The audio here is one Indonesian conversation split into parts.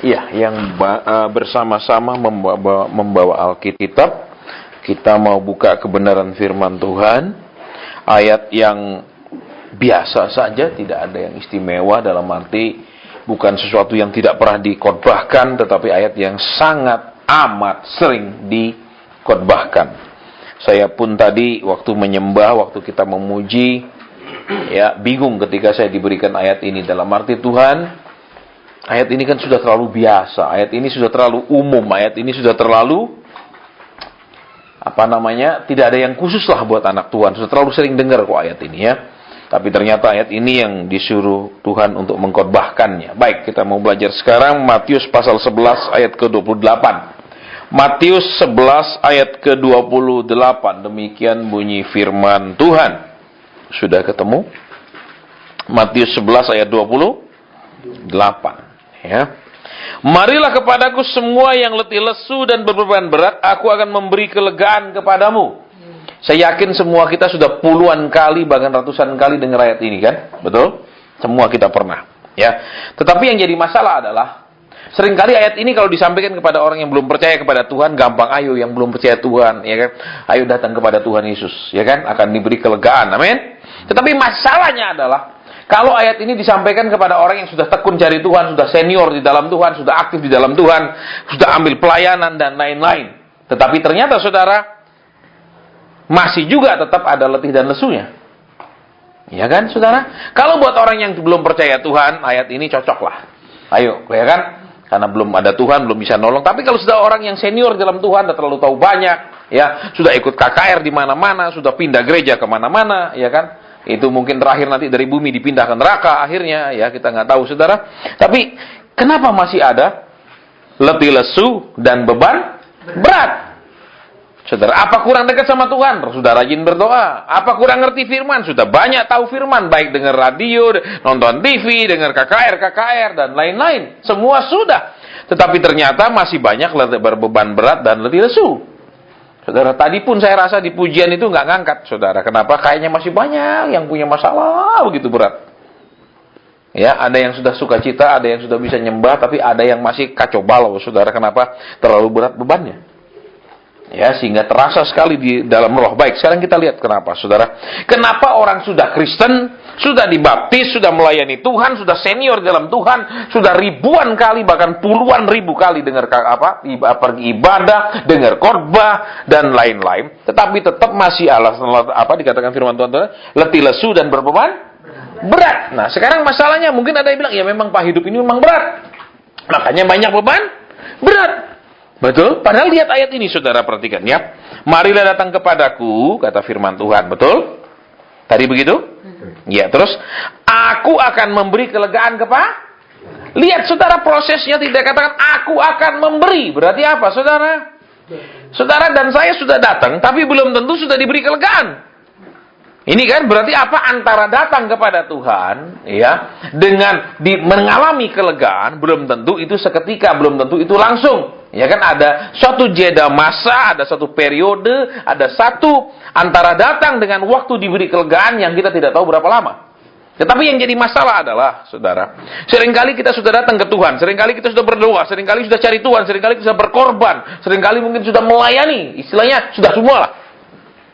Iya, yang bersama-sama membawa Alkitab. Kita mau buka kebenaran firman Tuhan. Ayat yang biasa saja, tidak ada yang istimewa, dalam arti bukan sesuatu yang tidak pernah dikhotbahkan, tetapi ayat yang sangat amat sering dikhotbahkan. Saya pun tadi waktu menyembah, waktu kita memuji, ya bingung ketika saya diberikan ayat ini. Dalam arti Tuhan, ayat ini kan sudah terlalu biasa, ayat ini sudah terlalu umum, ayat ini sudah terlalu tidak ada yang khusus lah buat anak Tuhan. Sudah terlalu sering dengar kok ayat ini ya. Tapi ternyata ayat ini yang disuruh Tuhan untuk mengkhotbahkannya. Baik, kita mau belajar sekarang Matius pasal 11 ayat ke-28. Matius 11 ayat ke-28. Demikian bunyi firman Tuhan. Sudah ketemu? Matius 11 ayat 28. Ya. Marilah kepadaku semua yang letih lesu dan berbeban berat, aku akan memberi kelegaan kepadamu. Saya yakin semua kita sudah puluhan kali, bahkan ratusan kali dengar ayat ini kan? Betul? Semua kita pernah. Ya. Tetapi yang jadi masalah adalah, seringkali ayat ini kalau disampaikan kepada orang yang belum percaya kepada Tuhan, gampang, ayo yang belum percaya Tuhan, ya kan? Ayo datang kepada Tuhan Yesus, ya kan? Akan diberi kelegaan, amin? Tetapi masalahnya adalah, kalau ayat ini disampaikan kepada orang yang sudah tekun cari Tuhan, sudah senior di dalam Tuhan, sudah aktif di dalam Tuhan, sudah ambil pelayanan dan lain-lain. Tetapi ternyata saudara, masih juga tetap ada letih dan lesunya. Ya kan saudara? Kalau buat orang yang belum percaya Tuhan, ayat ini cocok lah. Ayo, ya kan? Karena belum ada Tuhan, belum bisa nolong. Tapi kalau sudah orang yang senior dalam Tuhan, sudah terlalu tahu banyak, ya, sudah ikut KKR di mana-mana, sudah pindah gereja kemana-mana, ya kan? Itu mungkin terakhir nanti dari bumi dipindah ke neraka akhirnya, ya kita nggak tahu saudara. Tapi kenapa masih ada letih lesu dan beban berat? Saudara, apa kurang dekat sama Tuhan? Sudah rajin berdoa. Apa kurang ngerti firman? Sudah banyak tahu firman, baik dengar radio, nonton TV, dengar KKR dan lain-lain. Semua sudah. Tetapi ternyata masih banyak berbeban berat dan letih lesu. Saudara, tadi pun saya rasa di pujian itu nggak ngangkat, saudara. Kenapa? Kayaknya masih banyak yang punya masalah begitu berat. Ya, ada yang sudah sukacita, ada yang sudah bisa nyembah, tapi ada yang masih kacau balau, saudara. Kenapa? Terlalu berat bebannya. Ya, sehingga terasa sekali di dalam roh. Baik, sekarang kita lihat kenapa, saudara. Kenapa orang sudah Kristen, sudah dibaptis, sudah melayani Tuhan, sudah senior dalam Tuhan, sudah ribuan kali, bahkan puluhan ribu kali dengar pergi ibadah, dengar khotbah dan lain-lain, tetapi tetap masih dikatakan firman Tuhan, letih lesu dan berbeban berat. Nah, sekarang masalahnya mungkin ada yang bilang, ya memang Pak, hidup ini memang berat. Makanya banyak beban berat. Betul? Padahal lihat ayat ini, saudara, perhatikan ya. Marilah datang kepadaku, kata firman Tuhan. Betul? Tadi begitu? Ya, terus aku akan memberi kelegaan Lihat, saudara, prosesnya tidak katakan aku akan memberi. Berarti apa, saudara? Saudara dan saya sudah datang, tapi belum tentu sudah diberi kelegaan. Ini kan berarti apa? Antara datang kepada Tuhan, ya, dengan mengalami kelegaan, belum tentu itu seketika, belum tentu itu langsung. Ya kan, ada suatu jeda masa, ada satu periode, ada satu antara datang dengan waktu diberi kelegaan yang kita tidak tahu berapa lama. Tetapi yang jadi masalah adalah, saudara, seringkali kita sudah datang ke Tuhan, seringkali kita sudah berdoa, seringkali sudah cari Tuhan, seringkali kita sudah berkorban, seringkali mungkin sudah melayani, istilahnya sudah semua lah.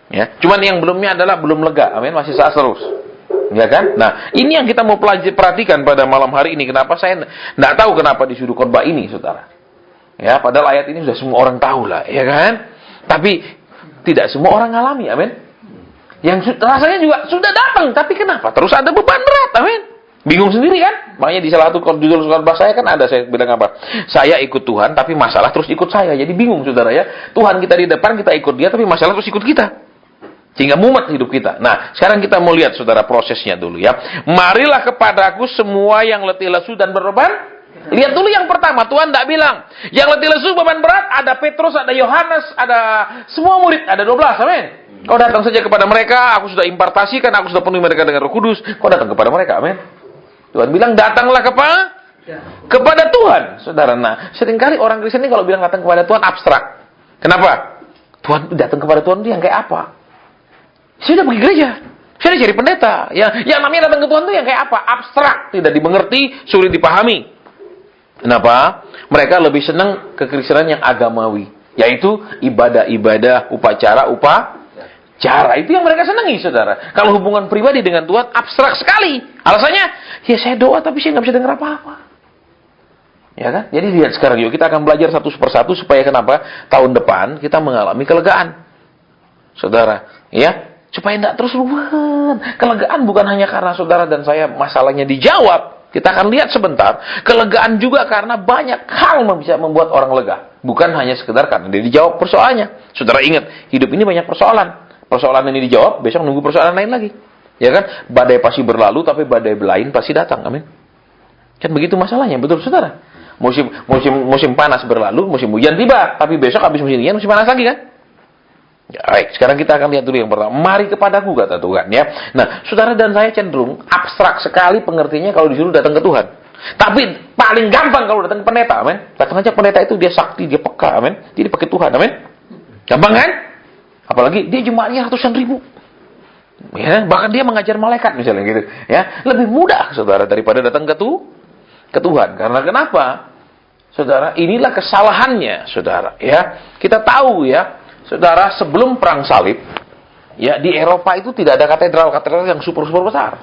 Ya, cuman yang belumnya adalah belum lega, amin, masih saat terus. Ya kan? Nah, ini yang kita mau perhatikan pada malam hari ini. Kenapa saya tidak tahu kenapa disuruh khotbah ini, saudara? Ya, padahal ayat ini sudah semua orang tahu lah, ya kan? Tapi tidak semua orang ngalami, amin. Yang rasanya juga sudah datang, tapi kenapa? Terus ada beban berat, amin. Bingung sendiri kan? Makanya di salah satu judul khotbah saya kan ada, saya bilang apa? Saya ikut Tuhan, tapi masalah terus ikut saya. Jadi bingung, saudara ya. Tuhan kita di depan, kita ikut dia, tapi masalah terus ikut kita. Sehingga mumet hidup kita. Nah, sekarang kita mau lihat, saudara, prosesnya dulu ya. Marilah kepadaku semua yang letih lesu dan berbeban. Lihat dulu yang pertama, Tuhan tidak bilang, yang letih lesu beban berat, ada Petrus, ada Yohanes, ada semua murid, ada 12, amin. Kau datang saja kepada mereka, aku sudah impartasikan, aku sudah penuhi mereka dengan Roh Kudus, kau datang kepada mereka, amin. Tuhan bilang, datanglah kepada Tuhan, saudara. Nah, seringkali orang Kristen ini kalau bilang datang kepada Tuhan, abstrak. Kenapa? Tuhan datang kepada Tuhan itu yang kayak apa? Saya udah pergi gereja, saya udah cari pendeta. Yang namanya datang ke Tuhan itu yang kayak apa? Abstrak, tidak dimengerti, sulit dipahami. Kenapa? Mereka lebih senang kekristenan yang agamawi, yaitu ibadah-ibadah, upacara. Itu yang mereka senangi, saudara. Kalau hubungan pribadi dengan Tuhan, abstrak sekali. Alasannya, ya saya doa tapi saya nggak bisa dengar apa-apa. Ya kan? Jadi lihat sekarang yuk, kita akan belajar satu persatu supaya kenapa? Tahun depan kita mengalami kelegaan. Saudara, ya. Supaya tidak terus ruwet. Kelegaan bukan hanya karena saudara dan saya masalahnya dijawab. Kita akan lihat sebentar. Kelegaan juga karena banyak hal bisa membuat orang lega. Bukan hanya sekedar karena dia dijawab persoalannya. Saudara ingat, hidup ini banyak persoalan. Persoalan ini dijawab, besok nunggu persoalan lain lagi. Ya kan? Badai pasti berlalu, tapi badai lain pasti datang. Amin. Kan begitu masalahnya, betul saudara? Musim panas berlalu, musim hujan tiba. Tapi besok habis musim hujan, musim panas lagi kan? Ya, baik, sekarang kita akan lihat dulu yang pertama. Mari kepadaku, kata Tuhan. Ya. Nah, saudara dan saya cenderung abstrak sekali pengertiannya kalau disuruh datang ke Tuhan. Tapi paling gampang kalau datang ke pendeta. Amin. Datang aja pendeta itu dia sakti, dia peka. Amin. Jadi pakai Tuhan. Amin. Gampang kan? Apalagi dia jemaatnya ratusan ribu. Ya, bahkan dia mengajar malaikat misalnya gitu. Ya, lebih mudah saudara daripada datang ke Tuhan. Karena kenapa? Saudara, inilah kesalahannya, saudara, ya. Kita tahu ya, saudara, sebelum perang salib, ya di Eropa itu tidak ada katedral yang super besar.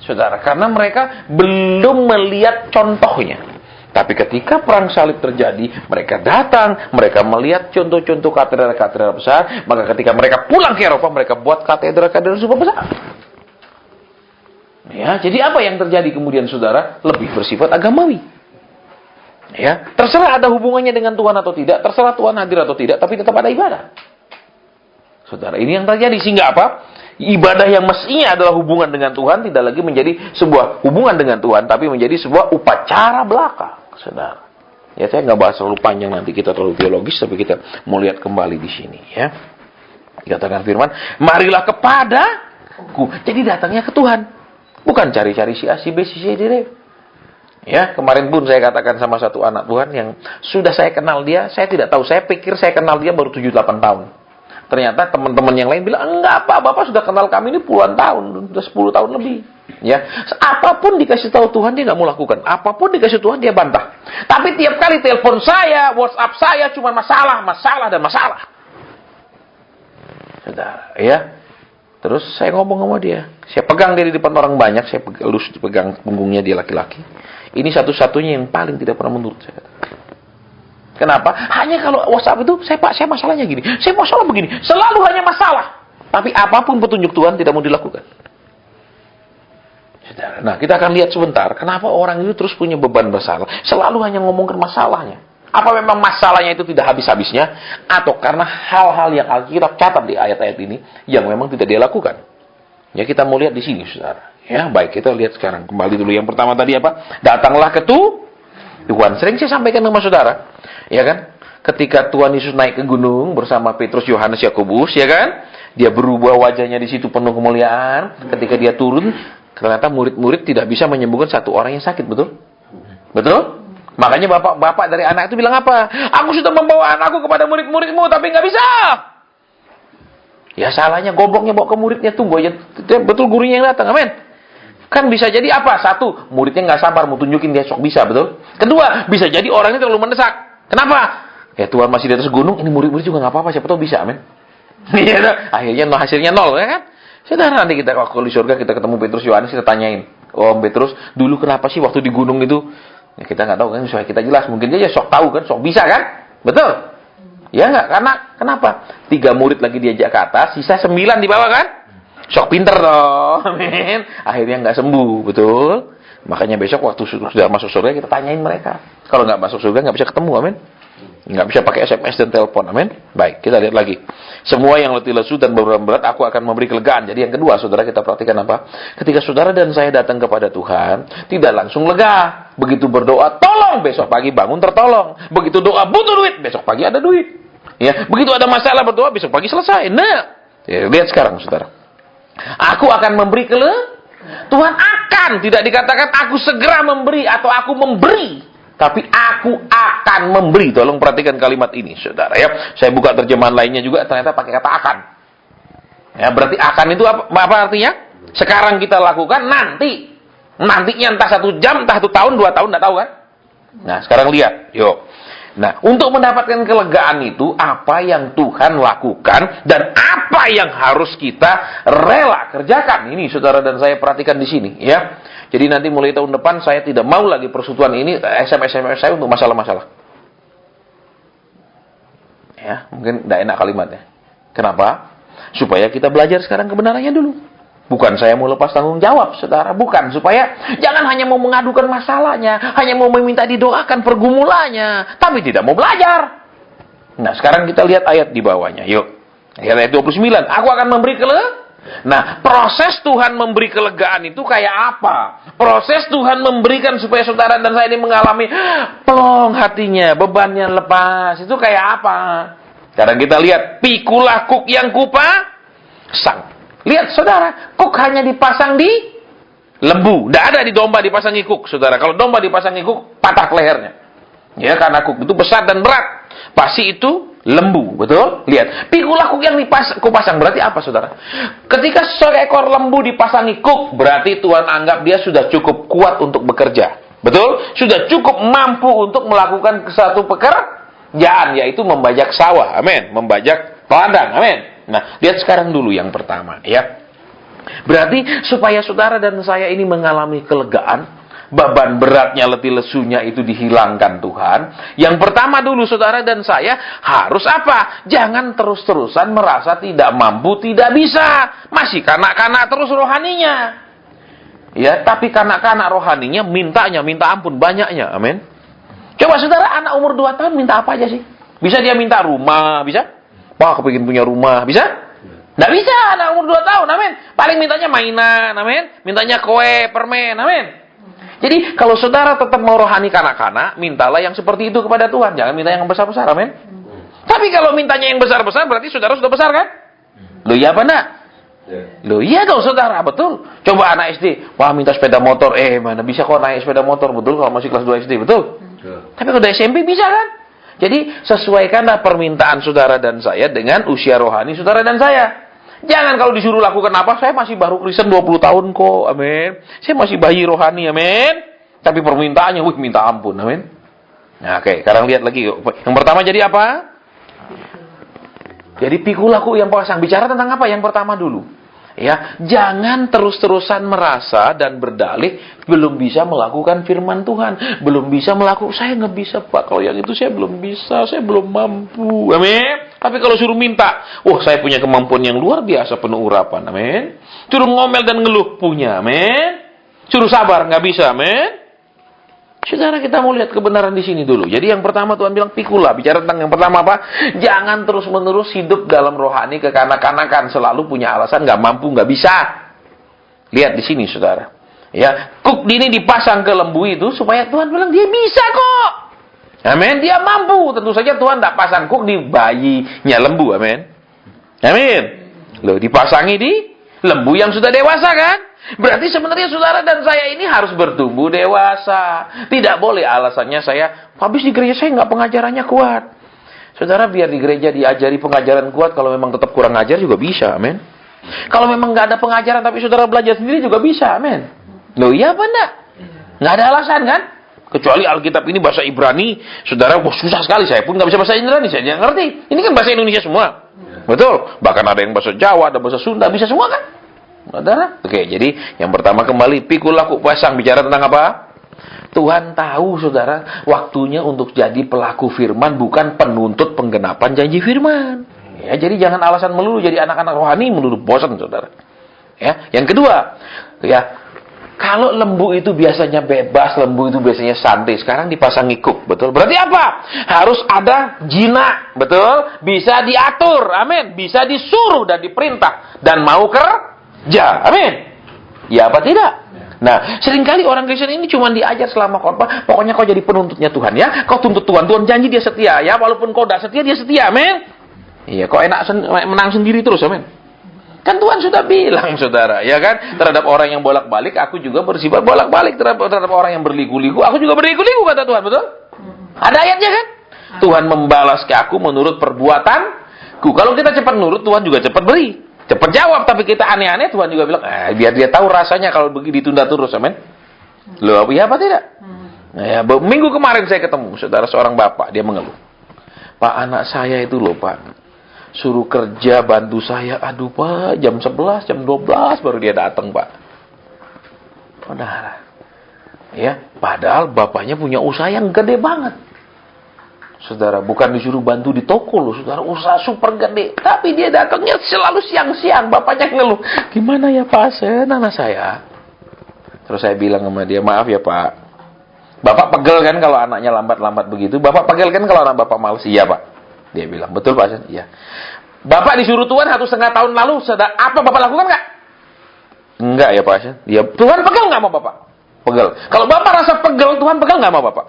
Saudara, karena mereka belum melihat contohnya. Tapi ketika perang salib terjadi, mereka datang, mereka melihat contoh-contoh katedral-katedral besar, maka ketika mereka pulang ke Eropa, mereka buat katedral-katedral super besar. Ya, jadi apa yang terjadi kemudian saudara? Lebih bersifat agamawi. Ya, terserah ada hubungannya dengan Tuhan atau tidak, terserah Tuhan hadir atau tidak, tapi tetap ada ibadah. Saudara, ini yang terjadi sehingga apa? Ibadah yang mestinya adalah hubungan dengan Tuhan tidak lagi menjadi sebuah hubungan dengan Tuhan, tapi menjadi sebuah upacara belaka, saudara. Ya, saya nggak bahas terlalu panjang, nanti kita terlalu teologis, tapi kita mau lihat kembali di sini, ya. Dikatakan firman, marilah kepadaku. Jadi datangnya ke Tuhan, bukan cari-cari si A, si B, si C, D. Ya, kemarin pun saya katakan sama satu anak Tuhan yang sudah saya kenal dia, saya tidak tahu, saya pikir saya kenal dia baru 7-8 tahun. Ternyata teman-teman yang lain bilang, enggak apa, Bapak sudah kenal kami ini puluhan tahun, sudah 10 tahun lebih. Ya, apapun dikasih tahu Tuhan dia nggak mau lakukan, apapun dikasih Tuhan dia bantah. Tapi tiap kali telepon saya, WhatsApp saya cuma masalah. Saudara, ya. Terus saya ngomong sama dia, saya pegang dia di depan orang banyak, saya pegang punggungnya dia laki-laki. Ini satu-satunya yang paling tidak pernah menurut saya. Kenapa? Hanya kalau WhatsApp itu, saya masalahnya gini, saya masalah begini, selalu hanya masalah. Tapi apapun petunjuk Tuhan tidak mau dilakukan. Nah, kita akan lihat sebentar, kenapa orang itu terus punya beban bersalah, selalu hanya ngomongkan masalahnya. Apa memang masalahnya itu tidak habis-habisnya, atau karena hal-hal yang Alkitab catat di ayat-ayat ini, yang memang tidak dia lakukan. Ya, kita mau lihat di sini, saudara. Ya, baik, kita lihat sekarang. Kembali dulu, yang pertama tadi apa? Datanglah ke Tuhan. Sering saya sampaikan sama saudara. Ya kan? Ketika Tuhan Yesus naik ke gunung bersama Petrus, Yohanes, Yakobus, ya kan? Dia berubah wajahnya di situ penuh kemuliaan. Ketika dia turun, ternyata murid-murid tidak bisa menyembuhkan satu orang yang sakit, betul? Betul? Makanya bapak dari anak itu bilang apa? Aku sudah membawa anakku kepada murid-muridmu, tapi nggak bisa. Ya salahnya, gobloknya bawa ke muridnya, tunggu aja. Betul gurunya yang datang, amin. Kan bisa jadi apa? Satu, muridnya nggak sabar mau tunjukin dia sok bisa, betul? Kedua, bisa jadi orang ini terlalu mendesak. Kenapa? Ya Tuhan masih di atas gunung, ini murid-murid juga nggak apa-apa, siapa tahu bisa, amin. Akhirnya hasilnya nol, ya kan? Saudara, nanti kita kalau di surga kita ketemu Petrus, Yohanes, kita tanyain, Om Petrus, dulu kenapa sih waktu di gunung itu? Ya, kita nggak tahu kan, supaya kita jelas. Mungkin aja sok tahu kan, sok bisa kan? Betul? Ya nggak? Karena kenapa? 3 murid lagi diajak ke atas, sisa 9 di bawah kan? Sok pinter dong, amin. Akhirnya nggak sembuh, betul? Makanya besok waktu sudah masuk surga kita tanyain mereka. Kalau nggak masuk surga nggak bisa ketemu, amin. Nggak bisa pakai SMS dan telepon, amin. Baik, kita lihat lagi. Semua yang letih lesu dan berat aku akan memberi kelegaan. Jadi yang kedua, saudara, kita perhatikan apa? Ketika saudara dan saya datang kepada Tuhan, tidak langsung lega. Begitu berdoa, tolong, besok pagi bangun tertolong. Begitu doa, butuh duit, besok pagi ada duit. Ya, begitu ada masalah berdoa, besok pagi selesai. Nah, ya, lihat sekarang, saudara. Aku akan memberi Tuhan akan, tidak dikatakan aku segera memberi atau aku memberi, tapi aku akan memberi. Tolong perhatikan kalimat ini, saudara, ya. Saya buka terjemahan lainnya juga, ternyata pakai kata akan. Ya, berarti akan itu apa artinya? Sekarang kita lakukan, nantinya entah 1 jam, entah 1 tahun, 2 tahun, enggak tahu kan? Nah, sekarang lihat, yuk. Nah, untuk mendapatkan kelegaan itu, apa yang Tuhan lakukan dan apa yang harus kita rela kerjakan. Ini saudara dan saya perhatikan di sini, ya. Jadi nanti mulai tahun depan saya tidak mau lagi persekutuan ini SMS saya untuk masalah-masalah. Ya, mungkin tidak enak kalimatnya. Kenapa? Supaya kita belajar sekarang kebenarannya dulu. Bukan saya mau lepas tanggung jawab, saudara. Bukan. Supaya jangan hanya mau mengadukan masalahnya. Hanya mau meminta didoakan pergumulannya. Tapi tidak mau belajar. Nah, sekarang kita lihat ayat di bawahnya. Yuk. Ayat 29. Aku akan memberi Nah, proses Tuhan memberi kelegaan itu kayak apa? Proses Tuhan memberikan supaya saudara dan saya ini mengalami plong hatinya, bebannya lepas. Itu kayak apa? Sekarang kita lihat. Pikulah kuk yang kupasang. Lihat saudara, kuk hanya dipasang di lembu. Tidak ada di domba dipasangi kuk, saudara. Kalau domba dipasangi kuk, patah lehernya. Ya, karena kuk itu besar dan berat. Pasti itu lembu, betul? Lihat, pikulah kuk yang kupasang. Berarti apa, saudara? Ketika seekor lembu dipasangi kuk, berarti Tuhan anggap dia sudah cukup kuat untuk bekerja. Betul? Sudah cukup mampu untuk melakukan satu pekerjaan, yaitu membajak sawah. Amin. Membajak ladang. Amin. Nah, lihat sekarang dulu yang pertama, ya. Berarti supaya saudara dan saya ini mengalami kelegaan, beban beratnya, letih lesunya itu dihilangkan Tuhan. Yang pertama dulu saudara dan saya harus apa? Jangan terus-terusan merasa tidak mampu, tidak bisa. Masih kanak-kanak terus rohaninya. Ya, tapi kanak-kanak rohaninya minta ampun banyaknya. Amin. Coba saudara, anak umur 2 tahun minta apa aja sih? Bisa dia minta rumah, bisa? Wah, kepingin punya rumah, bisa? Nggak bisa, anak umur 2 tahun, amin. Paling mintanya mainan, amin. Mintanya kue, permen, amin. Jadi, kalau saudara tetap mau rohani kanak-kanak, mintalah yang seperti itu kepada Tuhan. Jangan minta yang besar-besar, amin. Tapi kalau mintanya yang besar-besar, berarti saudara sudah besar, kan? Loh, iya apa enggak? Loh, iya dong, saudara, betul. Coba anak SD, wah minta sepeda motor, mana bisa kok naik sepeda motor, betul, kalau masih kelas 2 SD, betul? Tapi kalau udah SMP bisa, kan? Jadi, sesuaikanlah permintaan saudara dan saya dengan usia rohani saudara dan saya. Jangan kalau disuruh lakukan apa, saya masih baru Kristen 20 tahun kok, amin. Saya masih bayi rohani, amin. Tapi permintaannya, minta ampun, amin. Nah, oke, sekarang lihat lagi yuk. Yang pertama jadi apa? Jadi pikul aku yang pasang. Bicara tentang apa? Yang pertama dulu. Ya, jangan terus-terusan merasa dan berdalih belum bisa melakukan firman Tuhan, belum bisa melakukan. Saya nggak bisa, Pak. Kalau yang itu saya belum bisa, saya belum mampu. Amin. Tapi kalau suruh minta, saya punya kemampuan yang luar biasa, penuh urapan. Amin. Suruh ngomel dan ngeluh, punya. Amin. Suruh sabar, nggak bisa. Amin. Saudara, kita mau lihat kebenaran di sini dulu. Jadi yang pertama Tuhan bilang pikulah. Bicara tentang yang pertama apa? Jangan terus-menerus hidup dalam rohani kekanak-kanakan. Selalu punya alasan nggak mampu, nggak bisa. Lihat di sini, saudara. Ya, kuk ini dipasang ke lembu itu supaya Tuhan bilang dia bisa kok. Amin. Dia mampu. Tentu saja Tuhan tidak pasang kuk di bayinya lembu. Amin. Amin. Loh, dipasangi di lembu yang sudah dewasa, kan? Berarti sebenarnya saudara dan saya ini harus bertumbuh dewasa. Tidak boleh alasannya saya, habis di gereja saya nggak pengajarannya kuat. Saudara, biar di gereja diajari pengajaran kuat, kalau memang tetap kurang ajar juga bisa, amin. Kalau memang nggak ada pengajaran tapi saudara belajar sendiri juga bisa, amin. Loh, iya apa enggak? Nggak ada alasan, kan? Kecuali Alkitab ini bahasa Ibrani, saudara, susah sekali. Saya pun nggak bisa bahasa Ibrani, saya nggak ngerti. Ini kan bahasa Indonesia semua. Betul. Bahkan ada yang bahasa Jawa, ada bahasa Sunda, bisa semua, kan? Saudara? Oke, jadi yang pertama kembali, pikul aku pasang. Bicara tentang apa? Tuhan tahu, saudara, waktunya untuk jadi pelaku firman, bukan penuntut penggenapan janji firman. Ya, jadi jangan alasan melulu jadi anak-anak rohani melulu bosan, saudara. Ya, yang kedua, ya, kalau lembu itu biasanya bebas, lembu itu biasanya santai, sekarang dipasangi kuk, betul? Berarti apa? Harus ada jinak, betul? Bisa diatur, amin. Bisa disuruh dan diperintah dan mau kerja, amin. Ya apa tidak? Nah, seringkali orang Kristen ini cuma diajar selama khotbah, pokoknya kau jadi penuntutnya Tuhan, ya. Kau tuntut Tuhan, Tuhan janji dia setia, ya. Walaupun kau tidak setia, dia setia, amin. Iya, kau enak menang sendiri terus, amin. Kan Tuhan sudah bilang, saudara, ya kan? Terhadap orang yang bolak-balik, aku juga bersifat bolak-balik. Terhadap orang yang berliku-liku, aku juga berliku-liku, kata Tuhan, betul? Ada ayatnya, kan? Tuhan membalas ke aku menurut perbuatanku. Kalau kita cepat nurut, Tuhan juga cepat beri. Cepat jawab, tapi kita aneh-aneh, Tuhan juga bilang, biar dia tahu rasanya kalau begini ditunda terus, amin. Loh, ya apa tidak? Nah, ya, minggu kemarin saya ketemu saudara seorang bapak, dia mengeluh. Pak, anak saya itu loh Pak, suruh kerja bantu saya, aduh Pak, jam 11, jam 12 baru dia datang Pak. Saudara, ya, padahal bapaknya punya usaha yang gede banget. Saudara, bukan disuruh bantu di toko loh, saudara, usaha super gede. Tapi dia datangnya selalu siang-siang, bapaknya ngeluh. Gimana ya Pak, anak saya? Terus saya bilang sama dia, maaf ya Pak. Bapak pegel kan kalau anaknya lambat-lambat begitu? Bapak pegel kan kalau anak bapak malas? Iya Pak. Dia bilang, betul Pak? Iya. Bapak disuruh Tuhan 1,5 tahun lalu, apa Bapak lakukan nggak? Enggak ya Pak. Ya, Tuhan pegel nggak mau Bapak? Pegel. Kalau Bapak rasa pegel, Tuhan pegel nggak mau Bapak?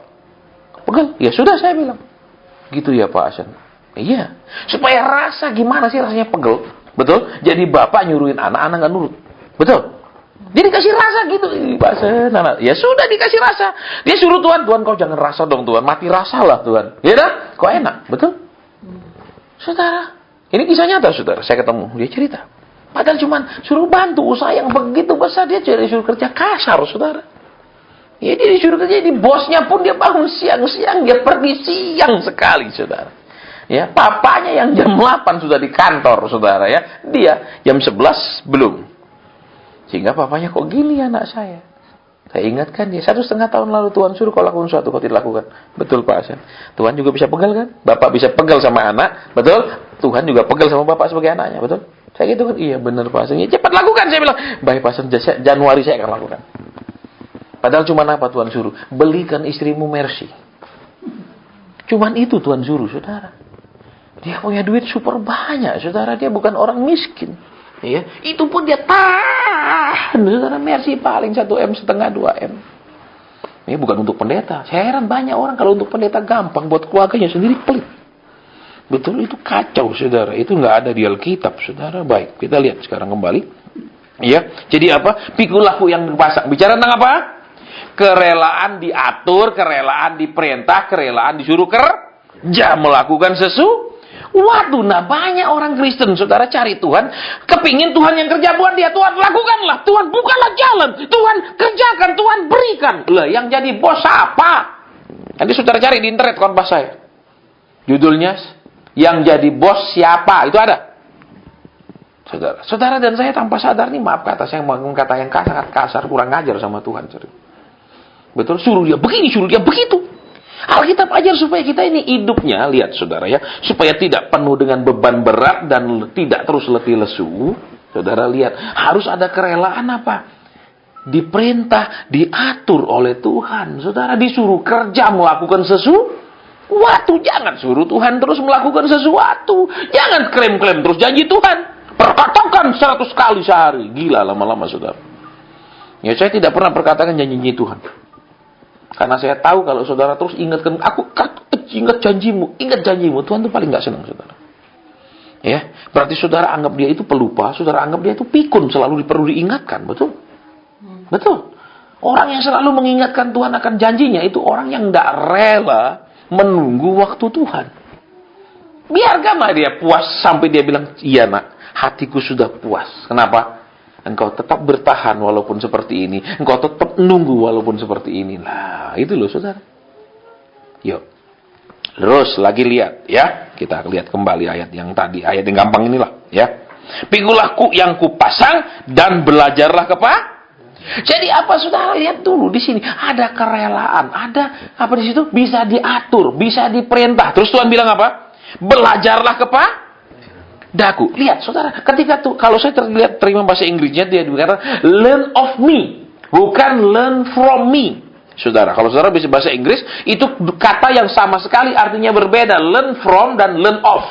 Pegel. Ya sudah, saya bilang. Gitu ya Pak Hasan. Iya. Supaya rasa gimana sih rasanya pegel. Betul? Jadi Bapak nyuruhin anak-anak nggak nurut. Betul? Dia dikasih rasa gitu. Pak Hasan, anak. Ya sudah dikasih rasa. Dia suruh Tuhan, Tuhan kau jangan rasa dong Tuhan. Mati rasa lah Tuhan. Ya dah? Kok enak. Betul? Saudara. Ini kisah nyata saudara. Saya ketemu. Dia cerita. Padahal cuma suruh bantu usaha yang begitu besar. Dia disuruh kerja kasar saudara. Ya dia disuruh kerja, di bosnya pun dia bangun siang-siang, dia pergi siang sekali, saudara. Ya, papanya yang jam 8 sudah di kantor, saudara ya. Dia jam 11 belum. Sehingga papanya, kok gini anak saya? Saya ingatkan dia, 1,5 tahun lalu Tuhan suruh kau lakukan sesuatu, kau tidak lakukan. Betul Pak Hasan. Tuhan juga bisa pegal kan? Bapak bisa pegal sama anak, betul? Tuhan juga pegal sama bapak sebagai anaknya, betul? Saya gitu kan, iya benar Pak Hasan. Ya, cepat lakukan, saya bilang. Baik Pak Hasan, Januari saya akan lakukan. Padahal cuma apa Tuhan suruh? Belikan istrimu Mercy. Cuman itu Tuhan suruh, saudara. Dia punya duit super banyak, saudara. Dia bukan orang miskin. Ya, itu pun dia tahan, saudara. Mercy paling 1,5 M, 2 M. Ini bukan untuk pendeta. Saya heran banyak orang kalau untuk pendeta gampang, buat keluarganya sendiri pelit. Betul, itu kacau, saudara. Itu nggak ada di Alkitab, saudara. Baik, kita lihat sekarang kembali. Ya, jadi apa? Pikul laku yang dipasang. Bicara tentang apa? Kerelaan diatur, kerelaan diperintah, kerelaan disuruh kerja, melakukan sesuatu. Nah, banyak orang Kristen, saudara, cari Tuhan, kepingin Tuhan yang kerja buat dia. Tuhan lakukanlah, Tuhan bukalah jalan, Tuhan kerjakan, Tuhan berikan. Lah, yang jadi bos apa? Nanti saudara cari di internet khotbah saya. Judulnya, yang jadi bos siapa? Itu ada. Saudara dan saya tanpa sadar nih, maaf kata saya menggunakan kata yang kasar, kurang ngajar sama Tuhan. Betul, suruh dia begini, suruh dia begitu. Alkitab ajar supaya kita ini hidupnya, lihat saudara ya, supaya tidak penuh dengan beban berat dan tidak terus letih lesu. Saudara lihat, harus ada kerelaan apa? Diperintah, diatur oleh Tuhan. Saudara disuruh kerja melakukan sesuatu. Jangan suruh Tuhan terus melakukan sesuatu. Jangan klaim-klaim terus janji Tuhan. Perkatakan 100 kali sehari. Gila lama-lama saudara. Ya saya tidak pernah perkatakan janji Tuhan. Karena saya tahu kalau saudara terus ingatkan, ingat janjimu. Tuhan itu paling gak senang saudara. Ya, berarti saudara anggap dia itu pelupa, saudara anggap dia itu pikun, selalu perlu diingatkan, betul? Betul. Orang yang selalu mengingatkan Tuhan akan janjinya, itu orang yang gak rela menunggu waktu Tuhan. Biarkanlah dia puas sampai dia bilang, iya nak, hatiku sudah puas. Kenapa? Engkau tetap bertahan walaupun seperti ini. Engkau tetap nunggu walaupun seperti ini. Nah, itu loh saudara. Yuk. Terus lagi lihat ya. Kita lihat kembali ayat yang tadi. Ayat yang gampang inilah ya. Pikulah yang kupasang dan belajarlah Jadi apa saudara lihat dulu di sini ada kerelaan, ada apa di situ bisa diatur, bisa diperintah. Terus Tuhan bilang apa? Belajarlah daku. Lihat saudara, ketika tuh kalau saya terima bahasa Inggrisnya dia berkata learn of me, bukan learn from me. Saudara, kalau saudara bisa bahasa Inggris, itu kata yang sama sekali artinya berbeda. Learn from dan learn of.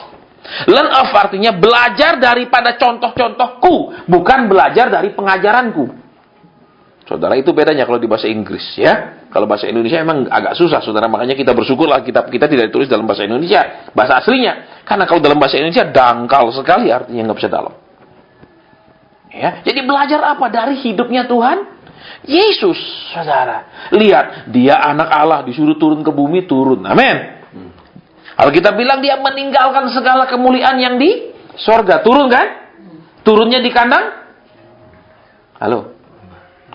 Learn of artinya belajar daripada contoh-contohku, bukan belajar dari pengajaranku. Saudara, itu bedanya kalau di bahasa Inggris ya. Kalau bahasa Indonesia memang agak susah, saudara. Makanya kita bersyukurlah kitab kita tidak ditulis dalam bahasa Indonesia, bahasa aslinya. Karena kalau dalam bahasa Indonesia dangkal sekali artinya, nggak bisa dalam. Ya, jadi belajar apa dari hidupnya Tuhan Yesus, saudara. Lihat, dia anak Allah, disuruh turun ke bumi, turun. Amin. Alkitab bilang dia meninggalkan segala kemuliaan yang di sorga. Turun kan? Turunnya di kandang? Halo?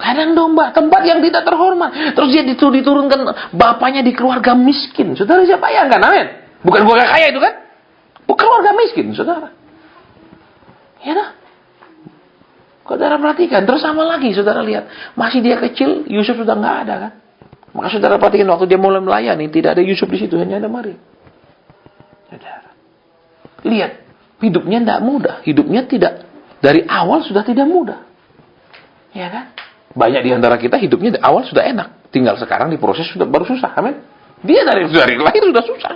Kandang domba, tempat yang tidak terhormat. Terus dia diturunkan bapaknya di keluarga miskin. Saudara, siapa bayangkan, amin? Bukan keluarga kaya itu kan? Bukan keluarga miskin, saudara. Ya dah. Saudara perhatikan, terus sama lagi, saudara lihat. Masih dia kecil, Yusuf sudah nggak ada kan? Maka saudara perhatikan, waktu dia mulai melayani, tidak ada Yusuf di situ, hanya ada Maria. Saudara. Lihat, hidupnya tidak mudah. Hidupnya tidak, dari awal sudah tidak mudah. Ya kan? Banyak di antara kita hidupnya di awal sudah enak. Tinggal sekarang diproses sudah baru susah. Amin. Dia dari lahir sudah susah.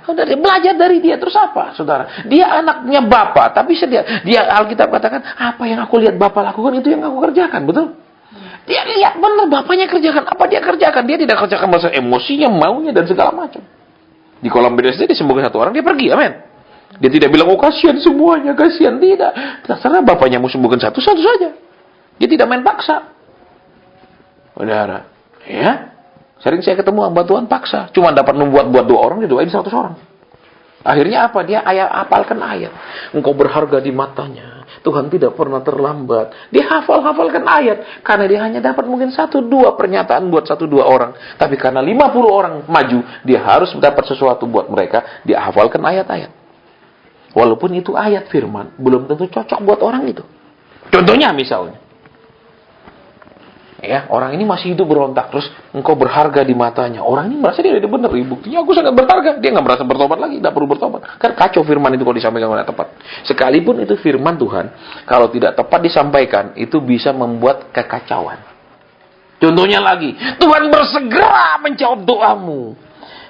Saudara, belajar dari dia. Terus apa, saudara? Dia anaknya Bapa, tapi dia Alkitab katakan, apa yang aku lihat Bapa lakukan, itu yang aku kerjakan. Betul? Dia lihat benar Bapaknya kerjakan. Apa dia kerjakan? Dia tidak kerjakan bahasa emosinya, maunya, dan segala macam. Di kolam BDSD disembuhkan satu orang, dia pergi. Amin. Dia tidak bilang, oh kasihan semuanya, kasihan. Tidak. Terserah Bapaknya mau sembuhkan satu saja. Dia tidak main paksa. Saudara, ya. Sering saya ketemu hamba Tuhan paksa. Cuma dapat membuat 2 orang, dia doain 100 orang. Akhirnya apa? Dia hafalkan ayat. Engkau berharga di matanya. Tuhan tidak pernah terlambat. Dia hafalkan ayat. Karena dia hanya dapat mungkin 1-2 pernyataan buat 1-2 orang. Tapi karena 50 orang maju, dia harus dapat sesuatu buat mereka. Dia hafalkan ayat-ayat. Walaupun itu ayat firman, belum tentu cocok buat orang itu. Contohnya misalnya. Ya, orang ini masih hidup berontak, terus engkau berharga di matanya. Orang ini merasa dia udah benar, buktinya aku sangat berharga. Dia nggak merasa bertobat lagi, nggak perlu bertobat. Kan kacau firman itu kalau disampaikan dengan tepat. Sekalipun itu firman Tuhan, kalau tidak tepat disampaikan, itu bisa membuat kekacauan. Contohnya lagi, Tuhan bersegera menjawab doamu.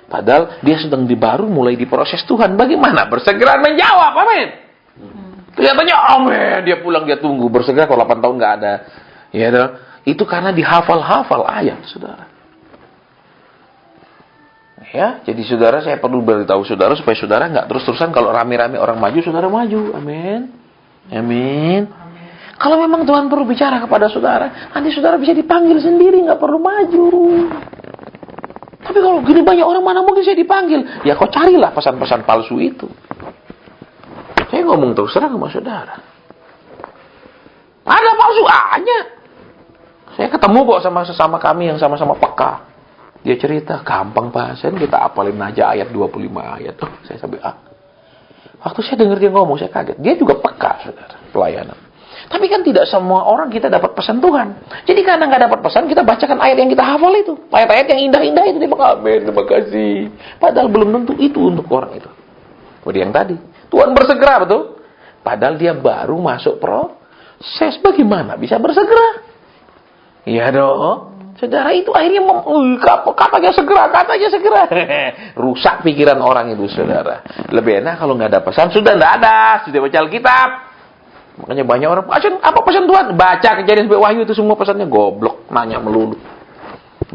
Padahal dia sedang baru mulai diproses Tuhan. Bagaimana bersegera menjawab? Amin. Kelihatannya amin, dia pulang, dia tunggu. Bersegera kalau 8 tahun nggak ada. Ya dong. Itu karena dihafal-hafal ayat, saudara. Ya, jadi saudara, saya perlu beritahu saudara supaya saudara nggak terus-terusan kalau rame-rame orang maju, saudara maju. Amin. Amin. Kalau memang Tuhan perlu bicara kepada saudara, nanti saudara bisa dipanggil sendiri, nggak perlu maju. Tapi kalau gini banyak orang, mana mungkin saya dipanggil? Ya kau carilah pesan-pesan palsu itu. Saya ngomong terus terang sama saudara. Ada palsu aja. Saya ketemu kok sama sesama kami yang sama-sama peka. Dia cerita, gampang Pak, kita apalin aja ayat 25 ayat. Oh, saya sampai Waktu saya dengar dia ngomong, saya kaget. Dia juga peka, saudara, pelayanan. Tapi kan tidak semua orang kita dapat pesan Tuhan. Jadi karena nggak dapat pesan, kita bacakan ayat yang kita hafal itu. Ayat-ayat yang indah-indah itu, dia bilang, amin, terima kasih. Padahal belum tentu itu untuk orang itu. Seperti yang tadi. Tuhan bersegera, betul? Padahal dia baru masuk proses. Bagaimana bisa bersegera? Iya dong. Saudara, itu akhirnya katanya segera. Rusak pikiran orang itu, saudara. Lebih enak kalau nggak ada pesan, sudah nggak ada. Sudah baca Alkitab. Makanya banyak orang, apa pesan Tuhan? Baca Kejadian sampai Wahyu itu semua pesannya goblok, nanya melulu.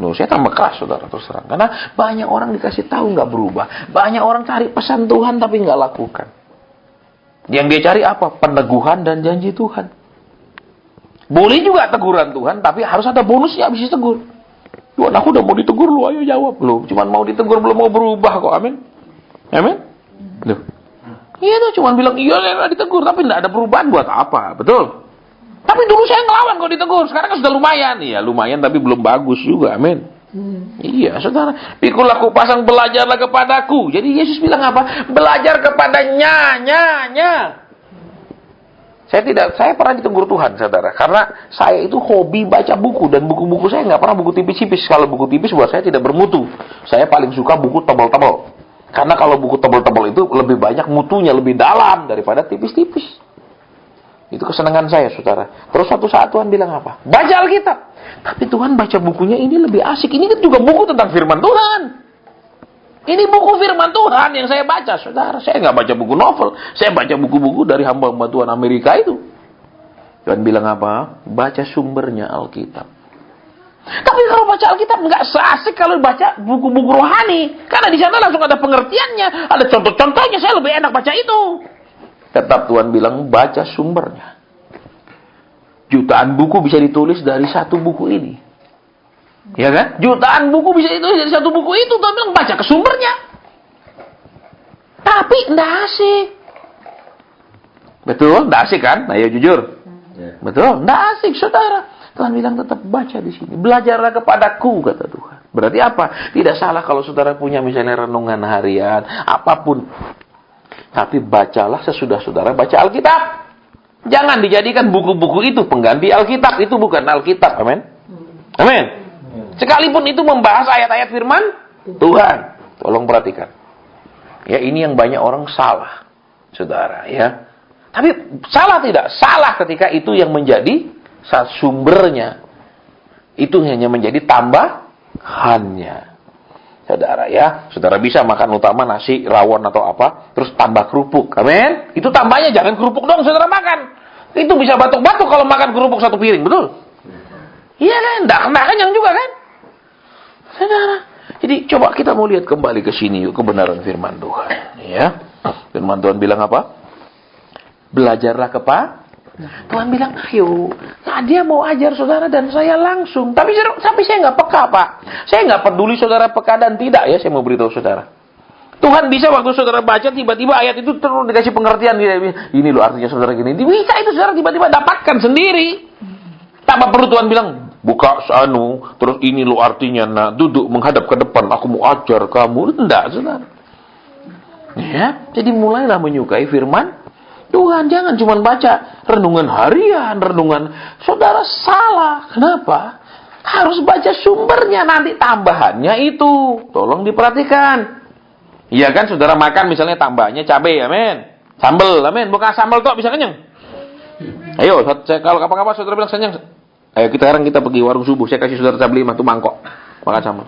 Loh, saya tambah keras, saudara, terus terang. Karena banyak orang dikasih tahu nggak berubah. Banyak orang cari pesan Tuhan tapi nggak lakukan. Yang dia cari apa? Peneguhan dan janji Tuhan. Boleh juga teguran Tuhan, tapi harus ada bonusnya habis ditegur. Tuhan, aku udah mau ditegur, lu ayo jawab. Lu cuman mau ditegur, belum mau berubah kok, amin. Amin? Loh. Iya tuh, cuman bilang, iya ditegur, tapi tidak ada perubahan buat apa, betul? Tapi dulu saya ngelawan kalau ditegur, sekarang kan sudah lumayan. Iya, lumayan tapi belum bagus juga, amin. Iya, saudara. Pikul aku pasang, belajarlah kepadaku. Jadi Yesus bilang apa? Belajar kepadanya. Saya pernah ditegur Tuhan, saudara, karena saya itu hobi baca buku, dan buku-buku saya nggak pernah buku tipis-tipis. Kalau buku tipis buat saya tidak bermutu. Saya paling suka buku tebal-tebal. Karena kalau buku tebal-tebal itu lebih banyak mutunya, lebih dalam daripada tipis-tipis. Itu kesenangan saya, saudara. Terus suatu saat Tuhan bilang apa? Baca Alkitab. Tapi Tuhan baca bukunya ini lebih asik. Ini kan juga buku tentang firman Tuhan. Ini buku firman Tuhan yang saya baca, saudara. Saya nggak baca buku novel. Saya baca buku-buku dari hamba-hamba Tuhan Amerika itu. Tuhan bilang apa? Baca sumbernya Alkitab. Tapi kalau baca Alkitab nggak seasik kalau baca buku-buku rohani. Karena di sana langsung ada pengertiannya. Ada contoh-contohnya. Saya lebih enak baca itu. Tetap Tuhan bilang baca sumbernya. Jutaan buku bisa ditulis dari satu buku ini. Ya kan? Jutaan buku bisa ditulis dari satu buku itu. Tuhan bilang baca ke sumbernya. Tapi enggak asik. Betul? Enggak asik kan? Nah ya jujur. Betul? Enggak asik, saudara. Tuhan bilang tetap baca di sini. Belajarlah kepadaku, kata Tuhan. Berarti apa? Tidak salah kalau saudara punya misalnya renungan harian, apapun. Tapi bacalah sesudah saudara baca Alkitab. Jangan dijadikan buku-buku itu pengganti Alkitab. Itu bukan Alkitab. Amin. Amin. Sekalipun itu membahas ayat-ayat firman Tuhan. Tolong perhatikan. Ya, ini yang banyak orang salah, saudara, ya. Tapi salah tidak? Salah ketika itu yang menjadi sumbernya. Itu hanya menjadi tambahannya. Saudara, ya. Saudara bisa makan utama nasi, rawon atau apa, terus tambah kerupuk. Amin. Itu tambahnya, jangan kerupuk dong saudara makan. Itu bisa batuk-batuk kalau makan kerupuk satu piring, betul? Iya kan? Nggak kenyang juga kan? Saudara. Jadi coba kita mau lihat kembali ke sini yuk, kebenaran firman Tuhan. Ya. Firman Tuhan bilang apa? Belajarlah Tuhan bilang, ayo. Nah, dia mau ajar saudara dan saya langsung. Tapi saya nggak peka, Pak. Saya nggak peduli saudara peka dan tidak, ya. Saya mau beritahu saudara. Tuhan bisa waktu saudara baca, tiba-tiba ayat itu terus dikasih pengertian. Ini loh artinya saudara gini. Bisa itu saudara tiba-tiba dapatkan sendiri. Tanpa perlu Tuhan bilang, buka terus ini loh artinya, nah, duduk menghadap ke depan, aku mau ajar kamu. Enggak, saudara. Ya, jadi mulailah menyukai firman Tuhan. Jangan cuma baca renungan harian, renungan. Saudara salah. Kenapa? Harus baca sumbernya, nanti tambahannya itu. Tolong diperhatikan. Iya kan, saudara makan misalnya tambahannya cabai, amin. Sambal, amin. Bukan sambal tok bisa kenyang. Ayo, kalau kapan-kapan saudara bilang kenyang. Ayo sekarang kita pergi warung subuh, saya kasih saudara beli 5 mangkok makan sambal.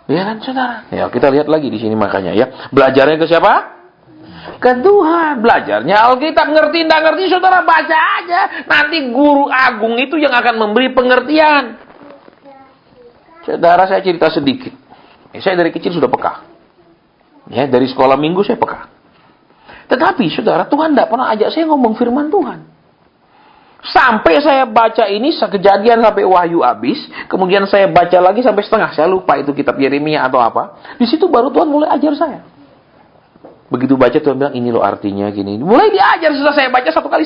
Iya kan, saudara? Ya, kita lihat lagi di sini makanya ya. Belajarnya ke siapa? Ke Tuhan. Belajarnya Alkitab. Ngerti enggak ngerti saudara baca aja. Nanti guru agung itu yang akan memberi pengertian. Saudara, saya cerita sedikit. Saya dari kecil sudah peka. Ya, dari sekolah minggu saya peka. Tetapi saudara, Tuhan tidak pernah ajak saya ngomong firman Tuhan. Sampai saya baca ini Kejadian sampai Wahyu habis, kemudian saya baca lagi sampai setengah. Saya lupa itu kitab Yeremia atau apa. Di situ baru Tuhan mulai ajar saya. Begitu baca Tuhan bilang ini loh artinya gini. Mulai diajar setelah saya baca 1,5 kali.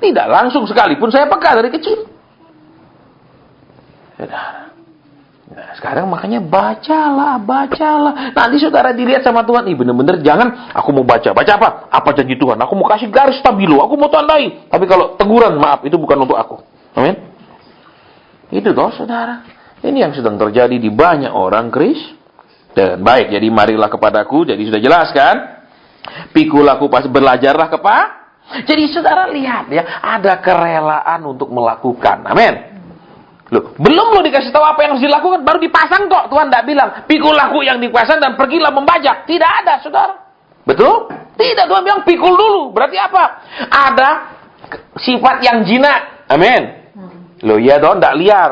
Tidak langsung sekalipun saya peka dari kecil. Nah, sekarang makanya bacalah. Nanti saudara dilihat sama Tuhan. Bener-bener jangan aku mau baca. Baca apa? Apa janji Tuhan? Aku mau kasih garis stabilo. Aku mau tandai. Tapi kalau teguran, maaf, itu bukan untuk aku. Amin. Itu toh saudara. Ini yang sedang terjadi di banyak orang Kristen. Dan baik, jadi marilah kepadaku. Jadi sudah jelas kan? Pikulah pas belajarlah Jadi saudara lihat ya, ada kerelaan untuk melakukan. Amin. Loh, belum lo dikasih tahu apa yang harus dilakukan, baru dipasang kok. Tuhan tidak bilang, pikul laku yang dipasang dan pergilah membajak. Tidak ada, saudara. Betul? Tidak, Tuhan bilang pikul dulu. Berarti apa? Ada sifat yang jinak. Amin. Loh, ya dong, tidak liar.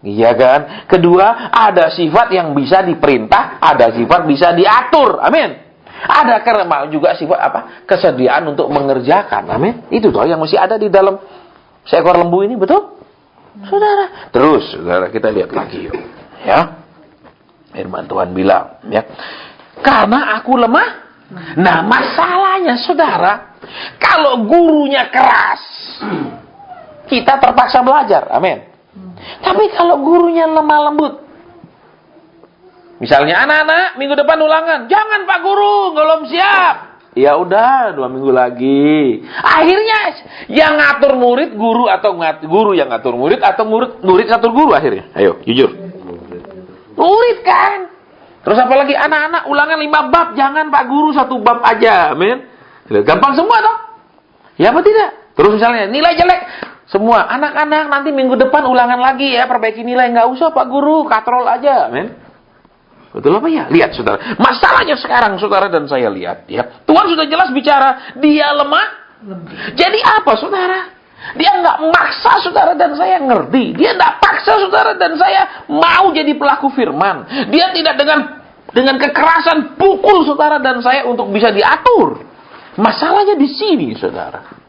Iya kan? Kedua, ada sifat yang bisa diperintah, ada sifat bisa diatur. Amin. Ada karena juga sifat apa? Kesediaan untuk mengerjakan. Amin. Itu toh yang mesti ada di dalam seekor lembu ini, betul? Saudara. Terus, saudara, kita lihat lagi yuk. Ya. Firman Tuhan bilang, ya. Karena aku lemah. Nah, masalahnya, saudara, kalau gurunya keras, kita terpaksa belajar. Amin. Tapi kalau gurunya lemah lembut, misalnya anak-anak minggu depan ulangan, jangan Pak Guru, belum siap. Ya udah 2 minggu lagi. Akhirnya yang ngatur murid guru atau guru yang ngatur murid atau murid ngatur guru akhirnya. Ayo jujur. Murid kan. Terus apalagi anak-anak ulangan 5 bab, jangan Pak Guru 1 bab aja, amin. Gampang semua toh. Ya apa tidak? Terus misalnya nilai jelek. Semua anak-anak nanti minggu depan ulangan lagi ya, perbaiki nilai, nggak usah Pak Guru, katrol aja, men. Betul apa ya? Lihat saudara, masalahnya sekarang saudara dan saya lihat ya, Tuhan sudah jelas bicara dia lemah. Jadi apa saudara? Dia nggak maksa saudara dan saya ngerti, dia nggak paksa saudara dan saya mau jadi pelaku firman. Dia tidak dengan kekerasan pukul saudara dan saya untuk bisa diatur. Masalahnya di sini saudara.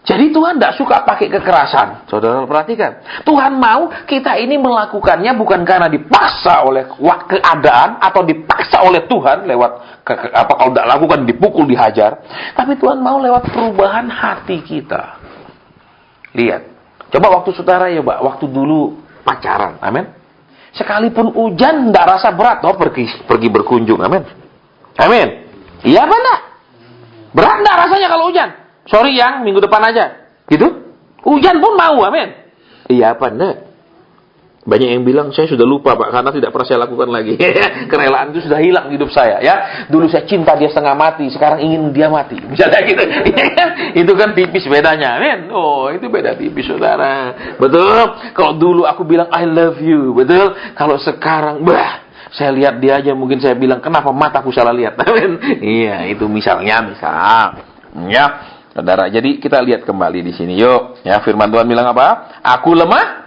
Jadi Tuhan tidak suka pakai kekerasan. Saudara perhatikan. Tuhan mau kita ini melakukannya bukan karena dipaksa oleh keadaan atau dipaksa oleh Tuhan lewat kalau tidak lakukan dipukul, dihajar. Tapi Tuhan mau lewat perubahan hati kita. Lihat. Coba waktu saudara ya, Mbak, waktu dulu pacaran, amin. Sekalipun hujan, nggak rasa berat, pergi berkunjung, amin. Amin. Iya apa enggak? Berat nggak rasanya kalau hujan? Sorry yang minggu depan aja, gitu. Hujan pun mau, amin. Iya apa enggak? Banyak yang bilang, saya sudah lupa Pak, karena tidak pernah saya lakukan lagi. Kerelaan itu sudah hilang di hidup saya, ya. Dulu saya cinta dia setengah mati, sekarang ingin dia mati. Misalnya gitu. Itu kan tipis bedanya, men. Oh, itu beda tipis, saudara. Betul? Kalau dulu aku bilang, I love you. Betul? Kalau sekarang, saya lihat dia aja, mungkin saya bilang, kenapa mataku salah lihat? Iya, itu misal. Ya, saudara. Jadi kita lihat kembali di sini, yuk. Ya, firman Tuhan bilang apa? Aku lemah.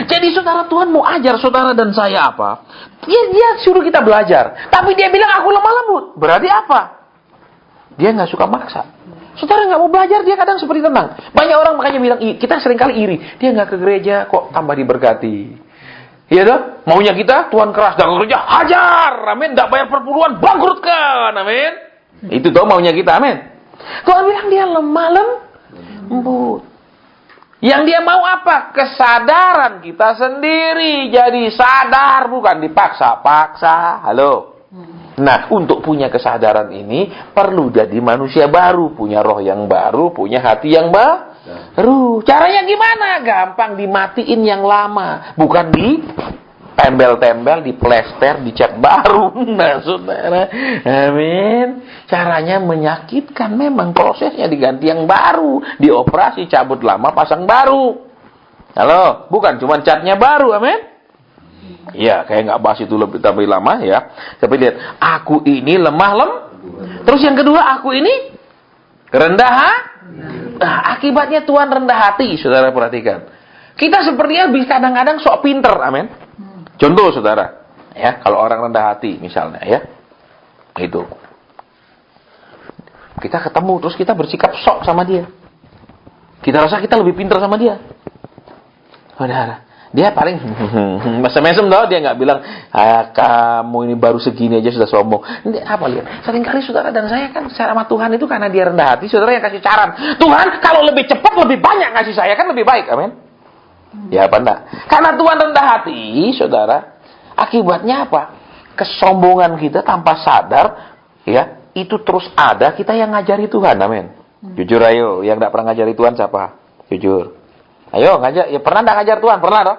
Jadi saudara, Tuhan mau ajar saudara dan saya apa? Dia suruh kita belajar. Tapi dia bilang aku lemah lembut. Berarti apa? Dia nggak suka maksa. Saudara nggak mau belajar, dia kadang seperti tenang. Banyak orang makanya bilang, kita seringkali iri. Dia nggak ke gereja, kok tambah diberkati. Iya dong? Maunya kita, Tuhan keras, dan kerja, hajar. Amin. Nggak bayar perpuluhan, bangkrutkan. Amin. Itu tuh maunya kita. Amin. Tuhan bilang dia lemah lembut. Yang dia mau apa? Kesadaran kita sendiri. Jadi sadar, bukan dipaksa-paksa. Halo. Nah, untuk punya kesadaran ini, perlu jadi manusia baru. Punya roh yang baru, punya hati yang baru. Caranya gimana? Gampang, dimatiin yang lama. Bukan ditembel-tembel, diplester, dicat baru. Nah, saudara. Amin. Caranya menyakitkan, memang prosesnya diganti yang baru, dioperasi, cabut lama, pasang baru. Halo, bukan cuma catnya baru, amin. Ya, kayak nggak bahas itu lebih lama ya. Tapi lihat, aku ini lemah Terus yang kedua, aku ini rendah Nah, akibatnya Tuhan rendah hati, saudara perhatikan. Kita sepertinya bisa kadang-kadang sok pinter, amin. Contoh, saudara, ya, kalau orang rendah hati, misalnya, ya, itu. Kita ketemu, terus kita bersikap sok sama dia. Kita rasa kita lebih pintar sama dia. Saudara, dia paling mesem-mesem tau, dia nggak bilang, kamu ini baru segini aja sudah sombong. Ini apa lihat? Seringkali saudara dan saya kan secara sama Tuhan itu karena dia rendah hati, saudara yang kasih saran. Tuhan, kalau lebih cepat, lebih banyak ngasih saya, kan lebih baik, amin. Ya apa enggak? Karena Tuhan rendah hati, saudara, akibatnya apa? Kesombongan kita tanpa sadar, ya, itu terus ada, kita yang ngajari Tuhan, amin. Jujur ayo, yang enggak pernah ngajari Tuhan siapa? Jujur. Ayo ngajar, ya pernah enggak ngajar Tuhan? Pernah dong?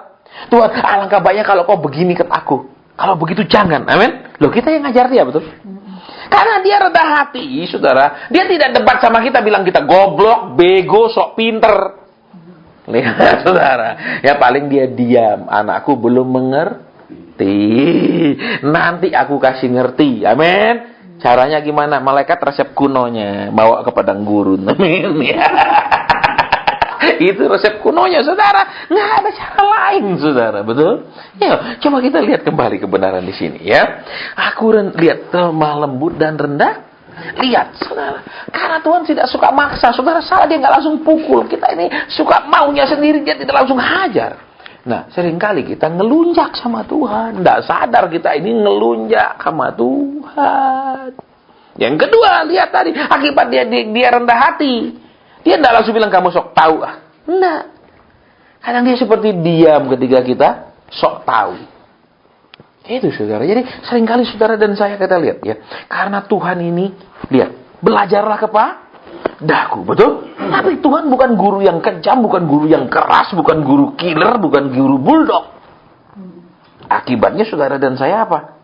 Tuhan, alangkah baiknya kalau kau begini ke aku. Kalau begitu jangan, amin. Loh, kita yang ngajar dia, betul? Karena dia rendah hati, saudara. Dia tidak debat sama kita, bilang kita goblok, bego, sok pinter. Lihat, saudara. Ya paling dia diam. Anakku belum mengerti. Nanti aku kasih ngerti, amin. Caranya gimana? Malaikat resep kunonya bawa ke padang gurun. Amin. Ya. Itu resep kunonya, saudara. Nggak ada cara lain, saudara. Betul? Ya, coba kita lihat kembali kebenaran di sini, ya. Aku lihat lemah lembut dan rendah. Lihat, saudara. Karena Tuhan tidak suka maksa. Saudara salah, dia nggak langsung pukul. Kita ini suka maunya sendiri, dia tidak langsung hajar. Nah, seringkali kita ngelunjak sama Tuhan. Nggak sadar kita ini ngelunjak sama Tuhan. Yang kedua, lihat tadi. Akibat dia rendah hati. Dia nggak langsung bilang, kamu sok tahu. Nggak. Kadang dia seperti diam ketika kita sok tahu. Itu, saudara. Jadi, seringkali saudara dan saya kita lihat, ya. Karena Tuhan ini, lihat. Belajarlah kepadaku, betul? Tapi Tuhan bukan guru yang kejam, bukan guru yang keras, bukan guru killer, bukan guru bulldog. Akibatnya saudara dan saya apa?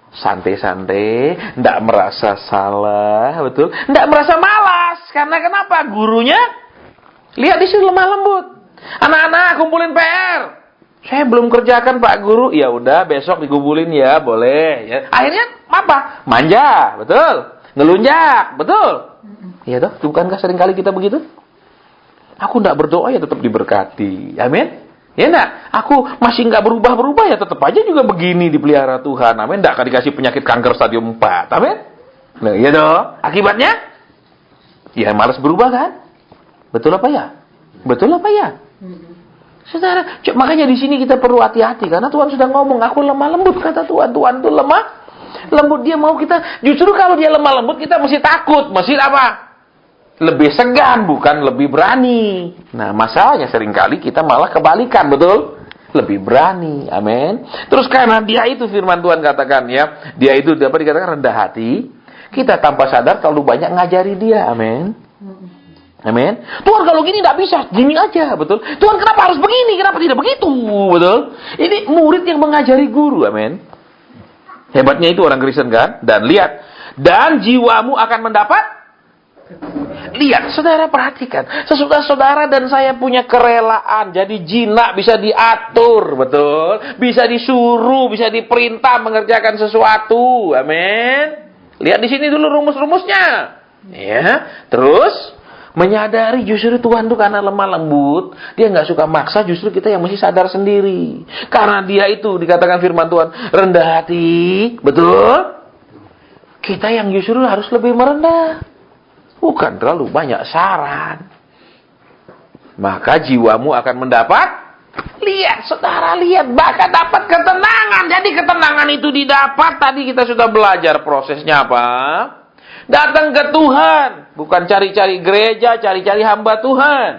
Santai-santai, tidak merasa salah, betul? Tidak merasa malas, karena kenapa? Gurunya, lihat di sini lemah lembut. Anak-anak, kumpulin PR. Saya belum kerjakan Pak Guru, ya udah besok dikumpulin ya, boleh. Ya. Akhirnya apa? Manja, betul? Ngelunjak, betul? Iya toh, bukankah seringkali kita begitu? Aku tidak berdoa ya tetap diberkati, amin. Ya enggak? Aku masih nggak berubah-berubah ya tetap aja juga begini dipelihara Tuhan, amin. Nggak akan dikasih penyakit kanker stadium 4, amin. Nah, iya toh. Akibatnya, ya malas berubah kan? Betul apa ya? Betul apa ya? Saudara, makanya di sini kita perlu hati-hati karena Tuhan sudah ngomong, aku lemah lembut, kata Tuhan. Tuhan itu lemah lembut, dia mau kita. Justru kalau dia lemah lembut kita mesti takut, mesti apa? Lebih segan, bukan lebih berani. Nah, masalahnya seringkali kita malah kebalikan, betul? Lebih berani, amin. Terus karena dia itu firman Tuhan katakan ya, dia itu dapat dikatakan rendah hati, kita tanpa sadar terlalu banyak ngajari dia, amin. Amin. Tuhan kalau gini tidak bisa, gini aja, betul? Tuhan kenapa harus begini, kenapa tidak begitu, betul? Ini murid yang mengajari guru, amin. Hebatnya itu orang Kristen kan? Dan lihat, dan jiwamu akan mendapat. Lihat, saudara perhatikan. Sesudah saudara dan saya punya kerelaan. Jadi jinak bisa diatur, betul? Bisa disuruh, bisa diperintah mengerjakan sesuatu. Amin. Lihat di sini dulu rumus-rumusnya. Ya. Terus, menyadari justru Tuhan itu karena lemah lembut. Dia nggak suka maksa, justru kita yang mesti sadar sendiri. Karena dia itu, dikatakan firman Tuhan, rendah hati. Betul? Kita yang justru harus lebih merendah. Bukan terlalu banyak saran. Maka jiwamu akan mendapat. Lihat, saudara, lihat. Bahkan dapat ketenangan. Jadi ketenangan itu didapat. Tadi kita sudah belajar prosesnya apa? Datang ke Tuhan. Bukan cari-cari gereja, cari-cari hamba Tuhan.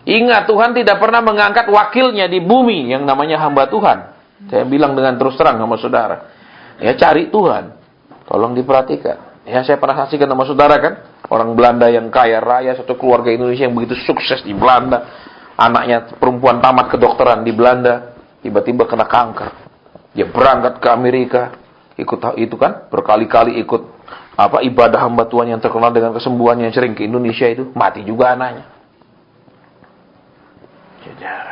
Ingat, Tuhan tidak pernah mengangkat wakilnya di bumi yang namanya hamba Tuhan. Saya bilang dengan terus terang sama saudara. Ya, cari Tuhan. Tolong diperhatikan. Ya, saya pernah saksikan sama saudara kan, orang Belanda yang kaya raya, satu keluarga Indonesia yang begitu sukses di Belanda, anaknya perempuan tamat kedokteran di Belanda, tiba-tiba kena kanker. Dia berangkat ke Amerika, ikut itu kan, berkali-kali ikut ibadah hamba Tuhan yang terkenal dengan kesembuhan yang sering ke Indonesia itu, mati juga anaknya.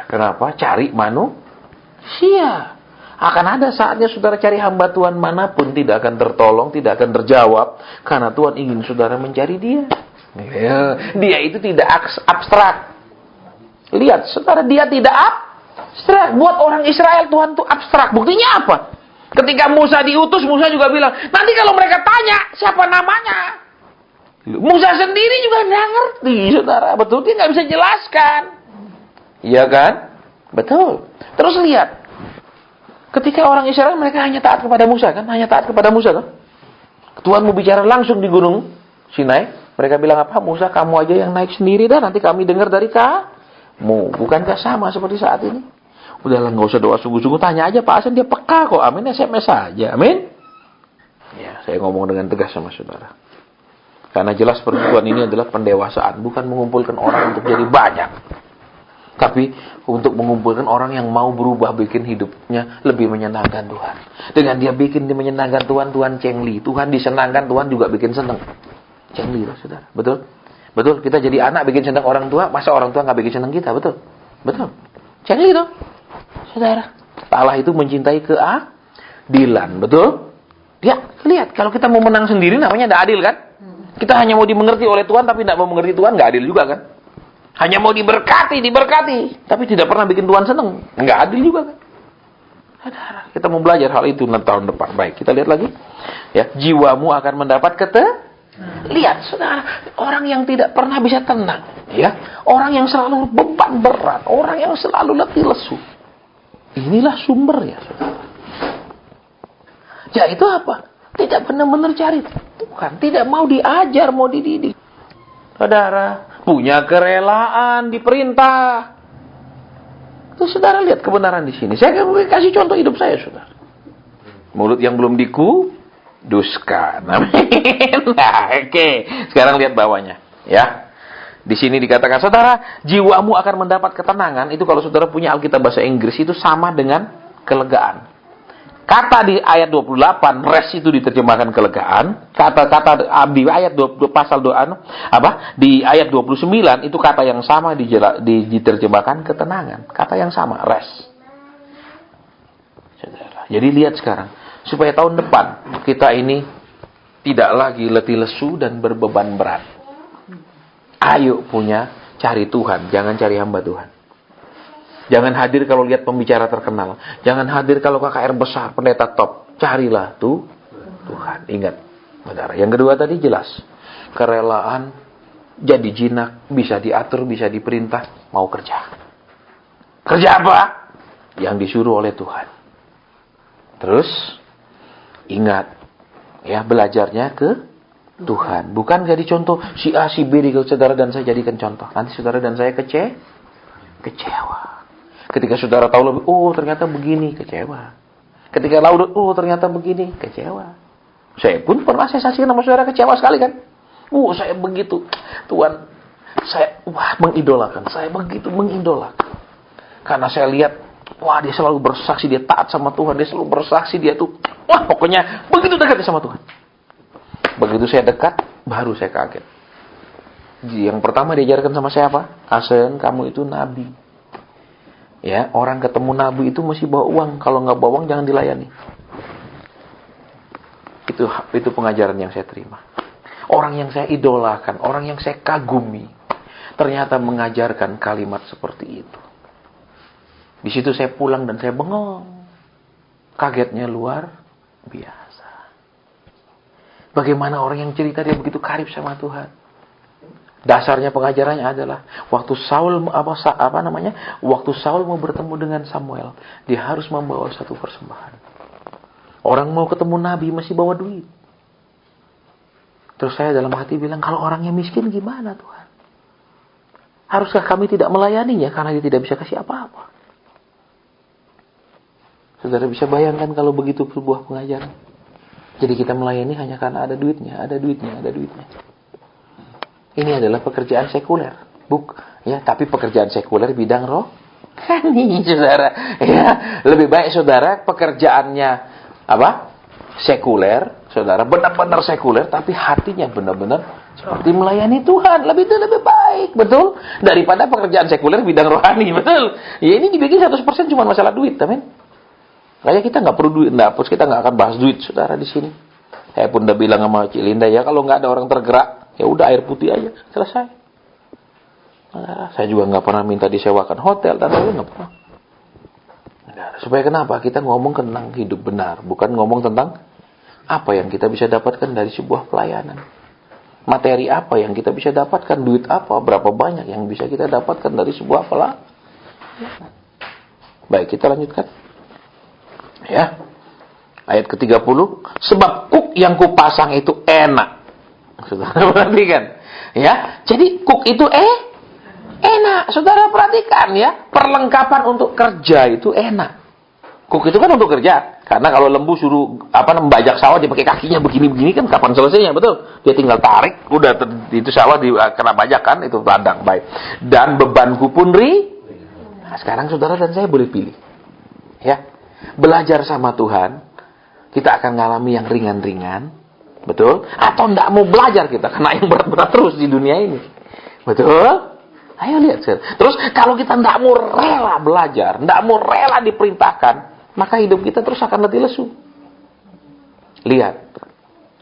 Kenapa? Cari manusia. Akan ada saatnya saudara cari hamba Tuhan manapun tidak akan tertolong, tidak akan terjawab. Karena Tuhan ingin saudara mencari dia. Ya, dia itu tidak abstrak. Lihat, saudara, dia tidak abstrak. Buat orang Israel, Tuhan itu abstrak. Buktinya apa? Ketika Musa diutus, Musa juga bilang, nanti kalau mereka tanya, siapa namanya? Musa sendiri juga nggak ngerti, saudara. Betul, dia nggak bisa jelaskan. Iya kan? Betul. Terus lihat. Ketika orang Israel mereka hanya taat kepada Musa kan? Hanya taat kepada Musa kan? Tuhan mau bicara langsung di gunung Sinai. Mereka bilang apa? Musa, kamu aja yang naik sendiri dah. Nanti kami dengar dari kamu. Bukankah sama seperti saat ini? Udahlah, nggak usah doa sungguh-sungguh. Tanya aja Pak Asen, dia peka kok. Amin, SMS saja. Amin. Ya, saya ngomong dengan tegas sama saudara. Karena jelas perempuan ini adalah pendewasaan. Bukan mengumpulkan orang untuk jadi banyak. Tapi untuk mengumpulkan orang yang mau berubah, bikin hidupnya lebih menyenangkan Tuhan. Dengan dia bikin dia menyenangkan Tuhan, Tuhan cengli. Tuhan disenangkan, Tuhan juga bikin senang. Cengli lah, saudara. Betul? Betul, kita jadi anak bikin senang orang tua, masa orang tua nggak bikin senang kita? Betul? Betul. Cengli dong, saudara. Allah itu mencintai keadilan. Betul? Ya, lihat. Kalau kita mau menang sendiri, namanya tidak adil kan? Kita hanya mau dimengerti oleh Tuhan, tapi tidak mau mengerti Tuhan, nggak adil juga kan? Hanya mau diberkati, tapi tidak pernah bikin Tuhan senang. Enggak adil juga kan? Saudara, kita mau belajar hal itu tahun depan. Baik, kita lihat lagi. Ya, jiwamu akan mendapat Lihat, saudara, orang yang tidak pernah bisa tenang, ya, orang yang selalu beban berat, orang yang selalu letih lesu. Inilah sumbernya, saudara. Ya, itu apa? Tidak benar-benar cari Tuhan, tidak mau diajar, mau dididik. Saudara, punya kerelaan diperintah. Terus saudara lihat kebenaran di sini. Saya kasih contoh hidup saya, saudara. Mulut yang belum dikuduskan. Amin. Nah, oke. Sekarang lihat bawahnya, ya. Di sini dikatakan, saudara, jiwamu akan mendapat ketenangan. Itu kalau saudara punya Alkitab bahasa Inggris itu sama dengan kelegaan. Kata di ayat 28, rest itu diterjemahkan kelegaan. Kata-kata di ayat 20, pasal di ayat 29 itu kata yang sama diterjemahkan ketenangan. Kata yang sama, rest. Jadi lihat sekarang, supaya tahun depan kita ini tidak lagi letih lesu dan berbeban berat. Ayo cari Tuhan, jangan cari hamba Tuhan. Jangan hadir kalau lihat pembicara terkenal. Jangan hadir kalau KKR besar, pendeta top. Carilah Tuhan. Ingat, saudara. Yang kedua tadi jelas. Kerelaan jadi jinak, bisa diatur, bisa diperintah, mau kerja. Kerja apa? Yang disuruh oleh Tuhan. Terus, ingat, ya, belajarnya ke Tuhan. Bukan jadi contoh si A, si B di saudara dan saya jadikan contoh. Nanti saudara dan saya kecewa. Ketika saudara tahu lebih, oh ternyata begini, kecewa. Ketika tahu, oh ternyata begini, kecewa. Saya pun pernah saya saksikan sama saudara kecewa sekali kan. Saya begitu. Tuhan, saya mengidolakan. Saya begitu mengidolakan. Karena saya lihat, dia selalu bersaksi, dia taat sama Tuhan. Dia selalu bersaksi, dia tuh, pokoknya begitu dekatnya sama Tuhan. Begitu saya dekat, baru saya kaget. Yang pertama diajarkan sama saya apa? Hasan, kamu itu nabi. Ya, orang ketemu nabi itu mesti bawa uang. Kalau nggak bawa uang, jangan dilayani. Itu pengajaran yang saya terima. Orang yang saya idolakan, orang yang saya kagumi, ternyata mengajarkan kalimat seperti itu. Di situ saya pulang dan saya bengong. Kagetnya luar biasa. Bagaimana orang yang cerita dia begitu karib sama Tuhan. Dasarnya pengajarannya adalah waktu Saul waktu Saul mau bertemu dengan Samuel, dia harus membawa satu persembahan. Orang mau ketemu nabi masih bawa duit. Terus saya dalam hati bilang, kalau orangnya miskin gimana Tuhan? Haruskah kami tidak melayaninya karena dia tidak bisa kasih apa-apa? Saudara bisa bayangkan kalau begitu sebuah pengajaran. Jadi kita melayani hanya karena ada duitnya. Ini adalah pekerjaan sekuler. Tapi pekerjaan sekuler bidang rohani, saudara. Ya, lebih baik saudara pekerjaannya sekuler, saudara benar-benar sekuler, tapi hatinya benar-benar seperti melayani Tuhan. Lebih baik, betul? Daripada pekerjaan sekuler bidang rohani, betul? Ya ini dibikin 100% cuma masalah duit, amin. Kayak kita nggak perlu duit, kita nggak akan bahas duit, saudara di sini. Saya pun udah bilang sama Cik Linda, ya kalau nggak ada orang tergerak, ya udah air putih aja, selesai. Saya juga nggak pernah minta disewakan hotel dan lain-lain, nggak pernah. Supaya kenapa? Kita ngomong tentang hidup benar, bukan ngomong tentang apa yang kita bisa dapatkan dari sebuah pelayanan. Materi apa yang kita bisa dapatkan, duit apa, berapa banyak yang bisa kita dapatkan dari sebuah pelayanan. Baik, kita lanjutkan. Ya, ayat ke-30, sebab kuk yang kupasang itu enak. Saudara perhatikan, ya. Jadi kuk itu enak. Saudara perhatikan ya, perlengkapan untuk kerja itu enak. Kuk itu kan untuk kerja. Karena kalau lembu suruh membajak sawah dia pakai kakinya begini-begini kan kapan selesainya, betul? Dia tinggal tarik, udah itu sawah kena bajak kan, itu ladang, baik. Dan bebanku pun Nah, sekarang saudara dan saya boleh pilih. Ya. Belajar sama Tuhan, kita akan ngalami yang ringan-ringan, betul? Atau enggak mau belajar kita, kena yang berat-berat terus di dunia ini, betul? Ayo lihat, terus kalau kita enggak mau rela belajar, enggak mau rela diperintahkan, maka hidup kita terus akan letih lesu. Lihat,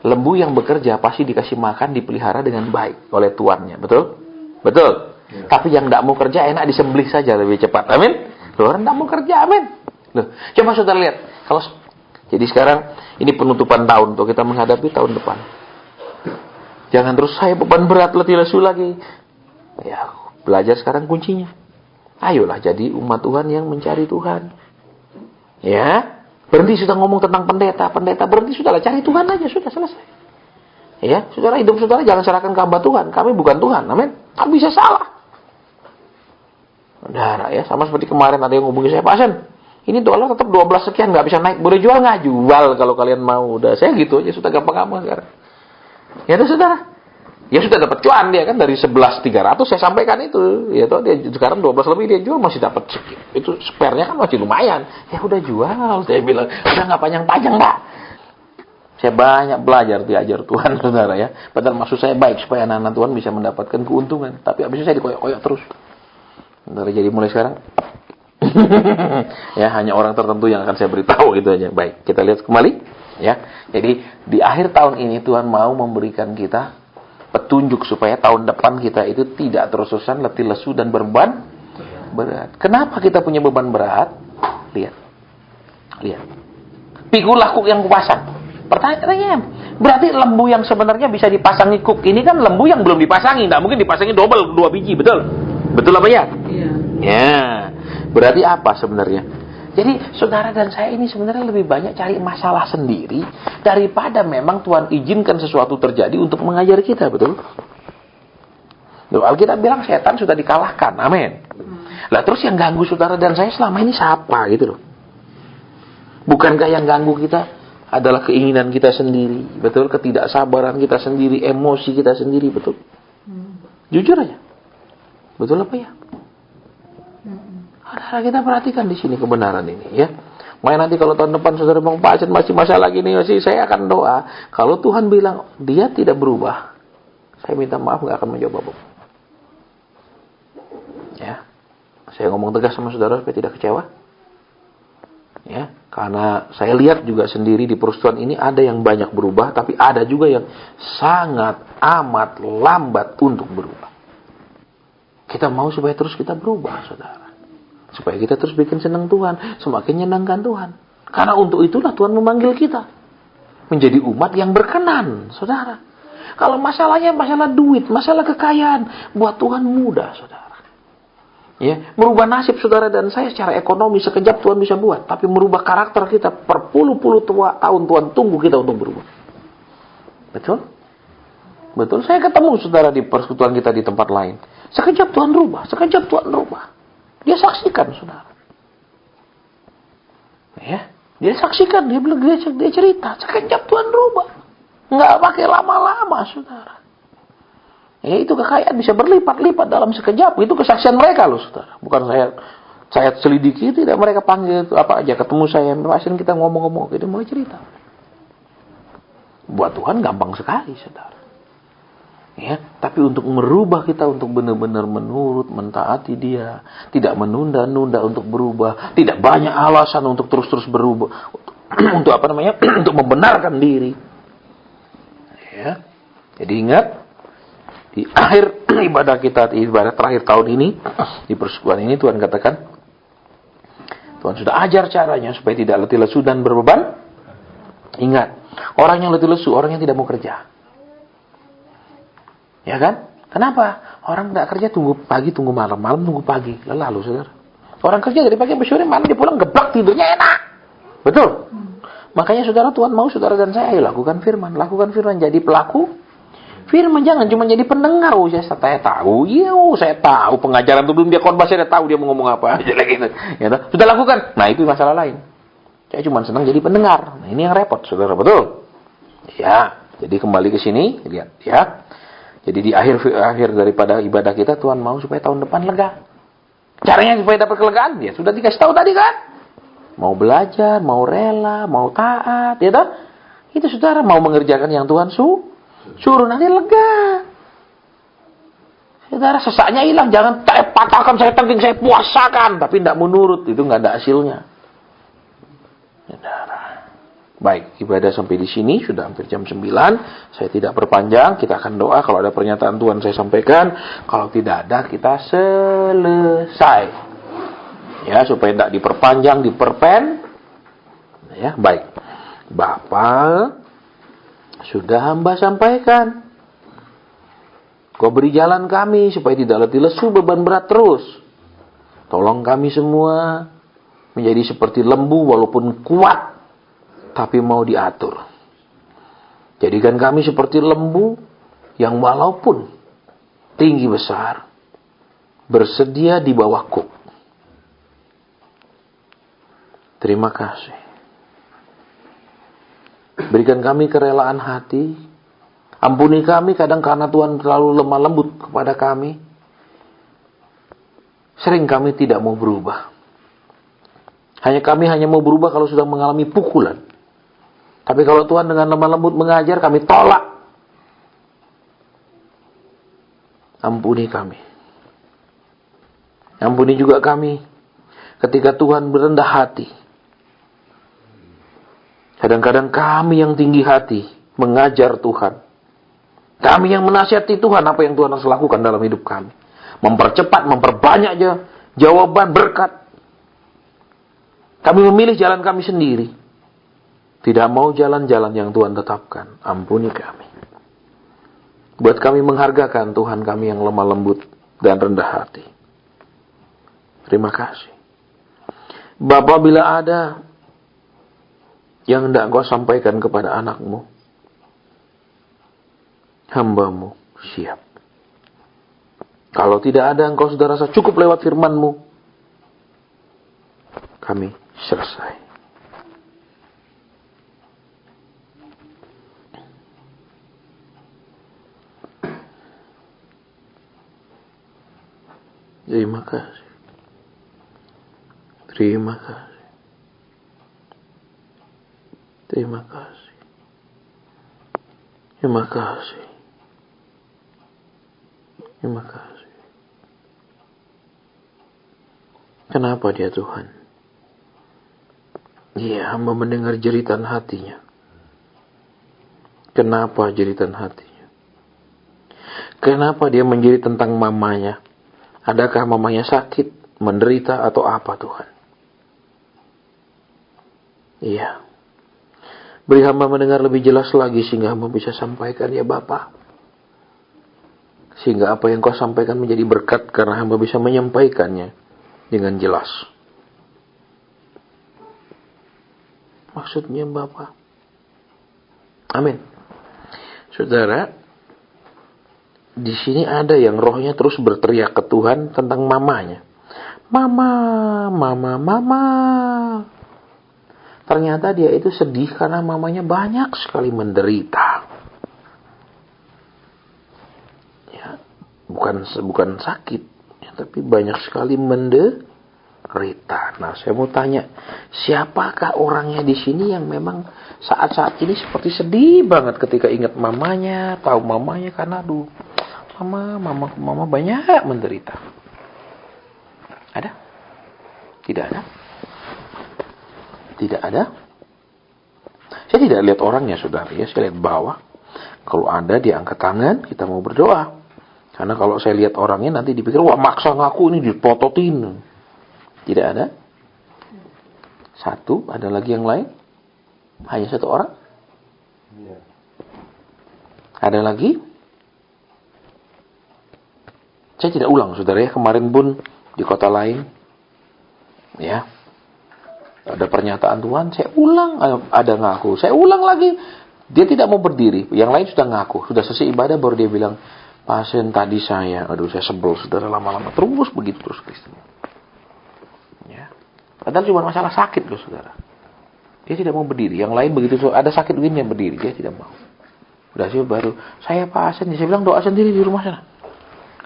lembu yang bekerja pasti dikasih makan, dipelihara dengan baik oleh tuannya, betul? Betul. Ya. Tapi yang enggak mau kerja enak disembelih saja lebih cepat, amin? Orang enggak mau kerja, amin? Loh, coba saudara lihat, jadi sekarang ini penutupan tahun untuk kita menghadapi tahun depan. Jangan terus saya beban berat letih lesu lagi. Ya, belajar sekarang kuncinya. Ayolah jadi umat Tuhan yang mencari Tuhan. Ya, berhenti sudah ngomong tentang pendeta, berhenti sudahlah cari Tuhan aja, sudah selesai. Ya, saudara hidup saudara jangan serahkan ke hamba Tuhan. Kami bukan Tuhan, amin. Kami bisa salah. Saudara ya, sama seperti kemarin ada yang ngomongin saya, Pak Hasan. Ini dolar tetap 12 sekian, nggak bisa naik. Boleh jual nggak? Jual kalau kalian mau. Udah, saya gitu aja, sudah gampang-gampang sekarang. Ya udah saudara. Ya sudah dapat cuan dia kan dari 11.300 saya sampaikan itu. Ya toh dia sekarang 12 lebih dia jual masih dapat itu spare-nya kan masih lumayan. Ya udah jual, saya bilang. Udah nggak panjang-panjang Pak. Saya banyak belajar diajar Tuhan saudara ya. Padahal maksud saya baik supaya anak-anak Tuhan bisa mendapatkan keuntungan. Tapi abis itu saya dikoyak-koyak terus. Saudara, jadi mulai sekarang ya hanya orang tertentu yang akan saya beritahu gitu aja. Baik, kita lihat kembali ya. Jadi di akhir tahun ini Tuhan mau memberikan kita petunjuk supaya tahun depan kita itu tidak terus-terusan letih lesu dan beban berat. Kenapa kita punya beban berat? Lihat. Pikulah kuk yang kupasang. Pertanyaannya, berarti lembu yang sebenarnya bisa dipasangi kuk ini kan lembu yang belum dipasangi, nggak mungkin dipasangi double 2 biji, betul? Betul apa ya? Iya. Ya. Berarti apa sebenarnya? Jadi saudara dan saya ini sebenarnya lebih banyak cari masalah sendiri daripada memang Tuhan izinkan sesuatu terjadi untuk mengajar kita, betul? Loh, Alkitab bilang setan sudah dikalahkan, amin. Lah terus yang ganggu saudara dan saya selama ini siapa gitu loh? Bukankah yang ganggu kita adalah keinginan kita sendiri, betul? Ketidaksabaran kita sendiri, emosi kita sendiri, betul? Jujur aja, betul apa ya? Saudara kita perhatikan di sini kebenaran ini, ya. Makanya nanti kalau tahun depan saudara mau pasien masih masalah gini, masih saya akan doa. Kalau Tuhan bilang dia tidak berubah, saya minta maaf nggak akan menjawab apapun. Ya, saya ngomong tegas sama saudara supaya tidak kecewa. Ya, karena saya lihat juga sendiri di perusahaan ini ada yang banyak berubah, tapi ada juga yang sangat amat lambat untuk berubah. Kita mau supaya terus kita berubah, saudara. Supaya kita terus bikin senang Tuhan, semakin nyenangkan Tuhan. Karena untuk itulah Tuhan memanggil kita menjadi umat yang berkenan, saudara. Kalau masalahnya masalah duit, masalah kekayaan, buat Tuhan mudah, saudara. Ya, merubah nasib saudara dan saya secara ekonomi sekejap Tuhan bisa buat, tapi merubah karakter kita berpuluh-puluh tahun Tuhan tunggu kita untuk berubah. Betul? Betul. Saya ketemu saudara di persekutuan kita di tempat lain. Sekejap Tuhan rubah, sekejap Tuhan rubah. Dia saksikan, saudara. Ya, dia saksikan, dia cerita. Sekejap Tuhan rubah. Nggak pakai lama-lama, saudara. Ya, itu kekayaan bisa berlipat-lipat dalam sekejap. Itu kesaksian mereka loh, saudara. Bukan saya selidiki, tidak mereka panggil apa aja. Ketemu saya, pasien kita ngomong-ngomong, itu mau cerita. Buat Tuhan gampang sekali, saudara. Ya, tapi untuk merubah kita untuk benar-benar menurut, mentaati Dia, tidak menunda-nunda untuk berubah, tidak banyak alasan untuk terus-terus berubah, untuk apa namanya, untuk membenarkan diri. Ya, jadi ingat di akhir ibadah kita, ibadah terakhir tahun ini di persekutuan ini Tuhan katakan, Tuhan sudah ajar caranya supaya tidak letih lesu dan berbeban. Ingat, orang yang letih lesu, orang yang tidak mau kerja. Ya kan? Kenapa? Orang tidak kerja tunggu pagi, tunggu malam, malam tunggu pagi. Lelah loh, saudara. Orang kerja dari pagi sampai sore, malam dia pulang geblak tidurnya enak. Betul? Makanya saudara, Tuhan mau saudara dan saya, ayo lakukan firman. Lakukan firman, jadi pelaku firman. Jangan cuma jadi pendengar. Oh, saya tahu. Iya, saya tahu. Pengajaran itu belum dia khotbah, saya tahu dia mau ngomong apa. Gitu. Ya, sudah lakukan. Nah, itu masalah lain. Saya cuma senang jadi pendengar. Nah, ini yang repot, saudara. Betul? Ya, jadi kembali ke sini. Lihat, ya. Jadi di akhir daripada ibadah kita, Tuhan mau supaya tahun depan lega. Caranya supaya dapat kelegaan, ya sudah dikasih tahu tadi kan. Mau belajar, mau rela, mau taat, ya toh? Itu saudara mau mengerjakan yang Tuhan suruh, nanti lega. Saudara sesaknya hilang, jangan saya patahkan, saya tengking, saya puasakan, tapi tidak menurut, itu nggak ada hasilnya. Saudara. Baik, ibadah sampai di sini sudah hampir jam 9. Saya tidak perpanjang, kita akan doa. Kalau ada pernyataan Tuhan saya sampaikan, kalau tidak ada kita selesai. Ya, supaya tidak diperpanjang, diperpen. Ya, baik. Bapa, sudah hamba sampaikan. Kau beri jalan kami supaya tidak letih lesu beban berat terus. Tolong kami semua menjadi seperti lembu walaupun kuat, tapi mau diatur. Jadikan kami seperti lembu yang walaupun tinggi besar, bersedia di bawah kuk. Terima kasih. Berikan kami kerelaan hati. Ampuni kami kadang karena Tuhan terlalu lemah lembut kepada kami. Sering kami tidak mau berubah. Kami hanya mau berubah kalau sudah mengalami pukulan. Tapi kalau Tuhan dengan lemah lembut mengajar, kami tolak. Ampuni kami. Ampuni juga kami ketika Tuhan berendah hati. Kadang-kadang kami yang tinggi hati mengajar Tuhan. Kami yang menasihati Tuhan apa yang Tuhan harus lakukan dalam hidup kami. Mempercepat, memperbanyak jawaban berkat. Kami memilih jalan kami sendiri. Tidak mau jalan-jalan yang Tuhan tetapkan. Ampuni kami. Buat kami menghargakan Tuhan kami yang lemah lembut dan rendah hati. Terima kasih. Bapa, bila ada yang hendak Engkau sampaikan kepada anak-Mu, hamba-Mu siap. Kalau tidak ada, Engkau sudah rasa cukup lewat firman-Mu, kami selesai. Terima kasih. Terima kasih. Terima kasih. Terima kasih. Terima kasih. Kenapa dia Tuhan? Iya, hamba mendengar jeritan hatinya. Kenapa jeritan hatinya? Kenapa dia menjerit tentang mamanya? Adakah mamanya sakit, menderita, atau apa Tuhan? Iya. Beri hamba mendengar lebih jelas lagi sehingga hamba bisa sampaikan, ya Bapa. Sehingga apa yang Kau sampaikan menjadi berkat karena hamba bisa menyampaikannya dengan jelas. Maksudnya Bapa. Amin. Saudara, di sini ada yang rohnya terus berteriak ke Tuhan tentang mamanya. Mama, mama, mama. Ternyata dia itu sedih karena mamanya banyak sekali menderita. Ya, bukan sakit, ya, tapi banyak sekali menderita. Nah, saya mau tanya, siapakah orangnya di sini yang memang saat-saat ini seperti sedih banget ketika ingat mamanya, tahu mamanya karena aduh, mama banyak menderita. Ada? Tidak ada? Tidak ada? Saya tidak lihat orangnya, saudara. Ya, saya lihat bawah. Kalau ada, dia angkat tangan, kita mau berdoa. Karena kalau saya lihat orangnya, nanti dipikir, wah maksa ngaku ini dipototin. Tidak ada? Satu, ada lagi yang lain? Hanya satu orang? Ada lagi? Saya tidak ulang, saudara ya. Kemarin pun di kota lain, ya, ada pernyataan Tuhan, saya ulang, ada ngaku, saya ulang lagi. Dia tidak mau berdiri, yang lain sudah ngaku, sudah selesai ibadah, baru dia bilang, pasien tadi saya, aduh saya sebel, saudara, lama-lama terus begitu terus Kristen. Ya, padahal cuma masalah sakit loh, saudara. Dia tidak mau berdiri, yang lain begitu, ada sakit begini yang berdiri, dia tidak mau. Udah sih baru, saya pasien, saya bilang doa sendiri di rumah sana.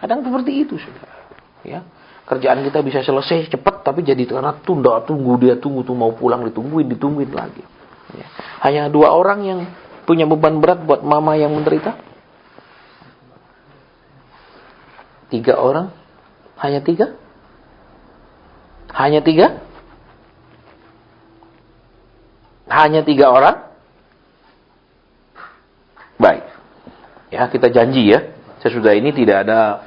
Kadang seperti itu, saudara. Ya, kerjaan kita bisa selesai cepat, tapi jadi karena tunggu mau pulang, ditungguin lagi. Ya. Hanya 2 orang yang punya beban berat buat mama yang menderita. 3 orang, hanya 3. Hanya 3. Hanya 3 orang. Baik. Ya, kita janji ya. Sesudah ini tidak ada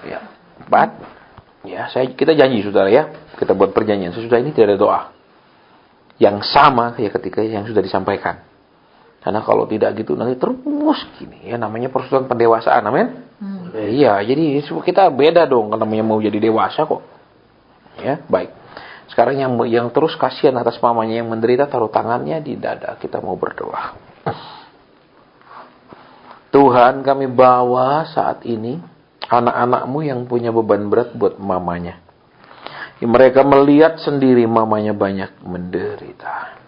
ya, 4. Ya, kita janji saudara ya. Kita buat perjanjian. Sesudah ini tidak ada doa yang sama kayak ketika yang sudah disampaikan. Karena kalau tidak gitu nanti terus gini ya, namanya persekutuan pendewasaan. Amin. Iya, jadi kita beda dong kalau namanya mau jadi dewasa kok. Ya, baik. Sekarang yang terus kasihan atas mamanya yang menderita, taruh tangannya di dada. Kita mau berdoa. Tuhan, kami bawa saat ini anak-anak-Mu yang punya beban berat buat mamanya. Mereka melihat sendiri mamanya banyak menderita.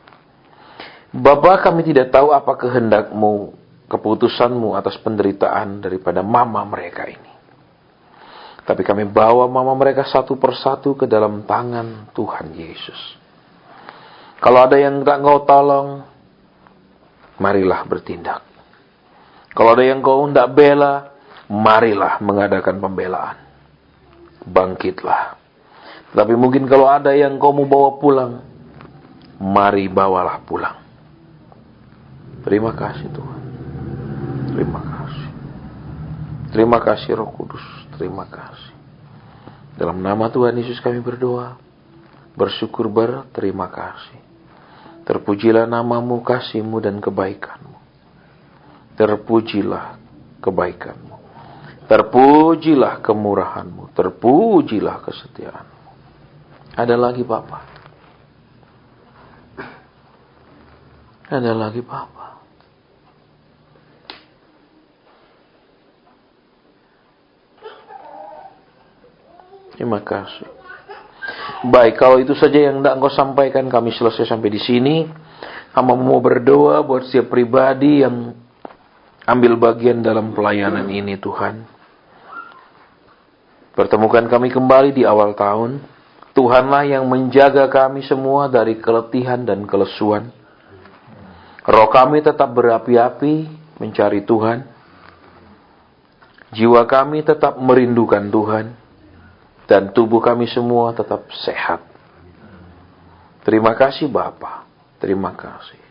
Bapa, kami tidak tahu apa kehendak-Mu, keputusan-Mu atas penderitaan daripada mama mereka ini. Tapi kami bawa mama mereka satu persatu ke dalam tangan Tuhan Yesus. Kalau ada yang tidak Engkau tolong, marilah bertindak. Kalau ada yang Kau hendak bela, marilah mengadakan pembelaan. Bangkitlah. Tapi mungkin kalau ada yang Kau mau bawa pulang, mari bawalah pulang. Terima kasih Tuhan. Terima kasih. Terima kasih Roh Kudus. Terima kasih. Dalam nama Tuhan Yesus kami berdoa. Bersyukur berterima kasih. Terpujilah nama-Mu, kasih-Mu dan kebaikan-Mu. Terpujilah kebaikan-Mu. Terpujilah kemurahan-Mu. Terpujilah kesetiaan-Mu. Ada lagi Bapa. Ada lagi Bapa. Terima kasih. Baik, kalau itu saja yang hendak Engkau sampaikan, kami selesai sampai di sini. Hamba mau berdoa buat setiap pribadi yang ambil bagian dalam pelayanan ini, Tuhan. Pertemukan kami kembali di awal tahun. Tuhanlah yang menjaga kami semua dari keletihan dan kelesuan. Roh kami tetap berapi-api mencari Tuhan. Jiwa kami tetap merindukan Tuhan. Dan tubuh kami semua tetap sehat. Terima kasih Bapa. Terima kasih.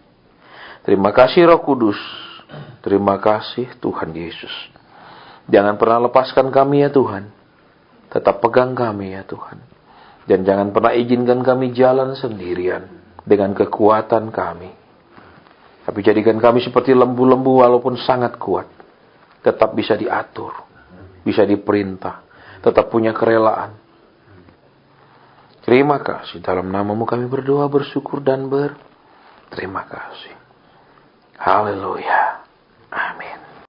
Terima kasih Roh Kudus. Terima kasih Tuhan Yesus. Jangan pernah lepaskan kami ya Tuhan. Tetap pegang kami ya Tuhan. Dan jangan pernah izinkan kami jalan sendirian dengan kekuatan kami. Tapi jadikan kami seperti lembu-lembu walaupun sangat kuat. Tetap bisa diatur. Bisa diperintah. Tetap punya kerelaan. Terima kasih. Dalam nama-Mu kami berdoa, bersyukur dan berterima kasih. Haleluya.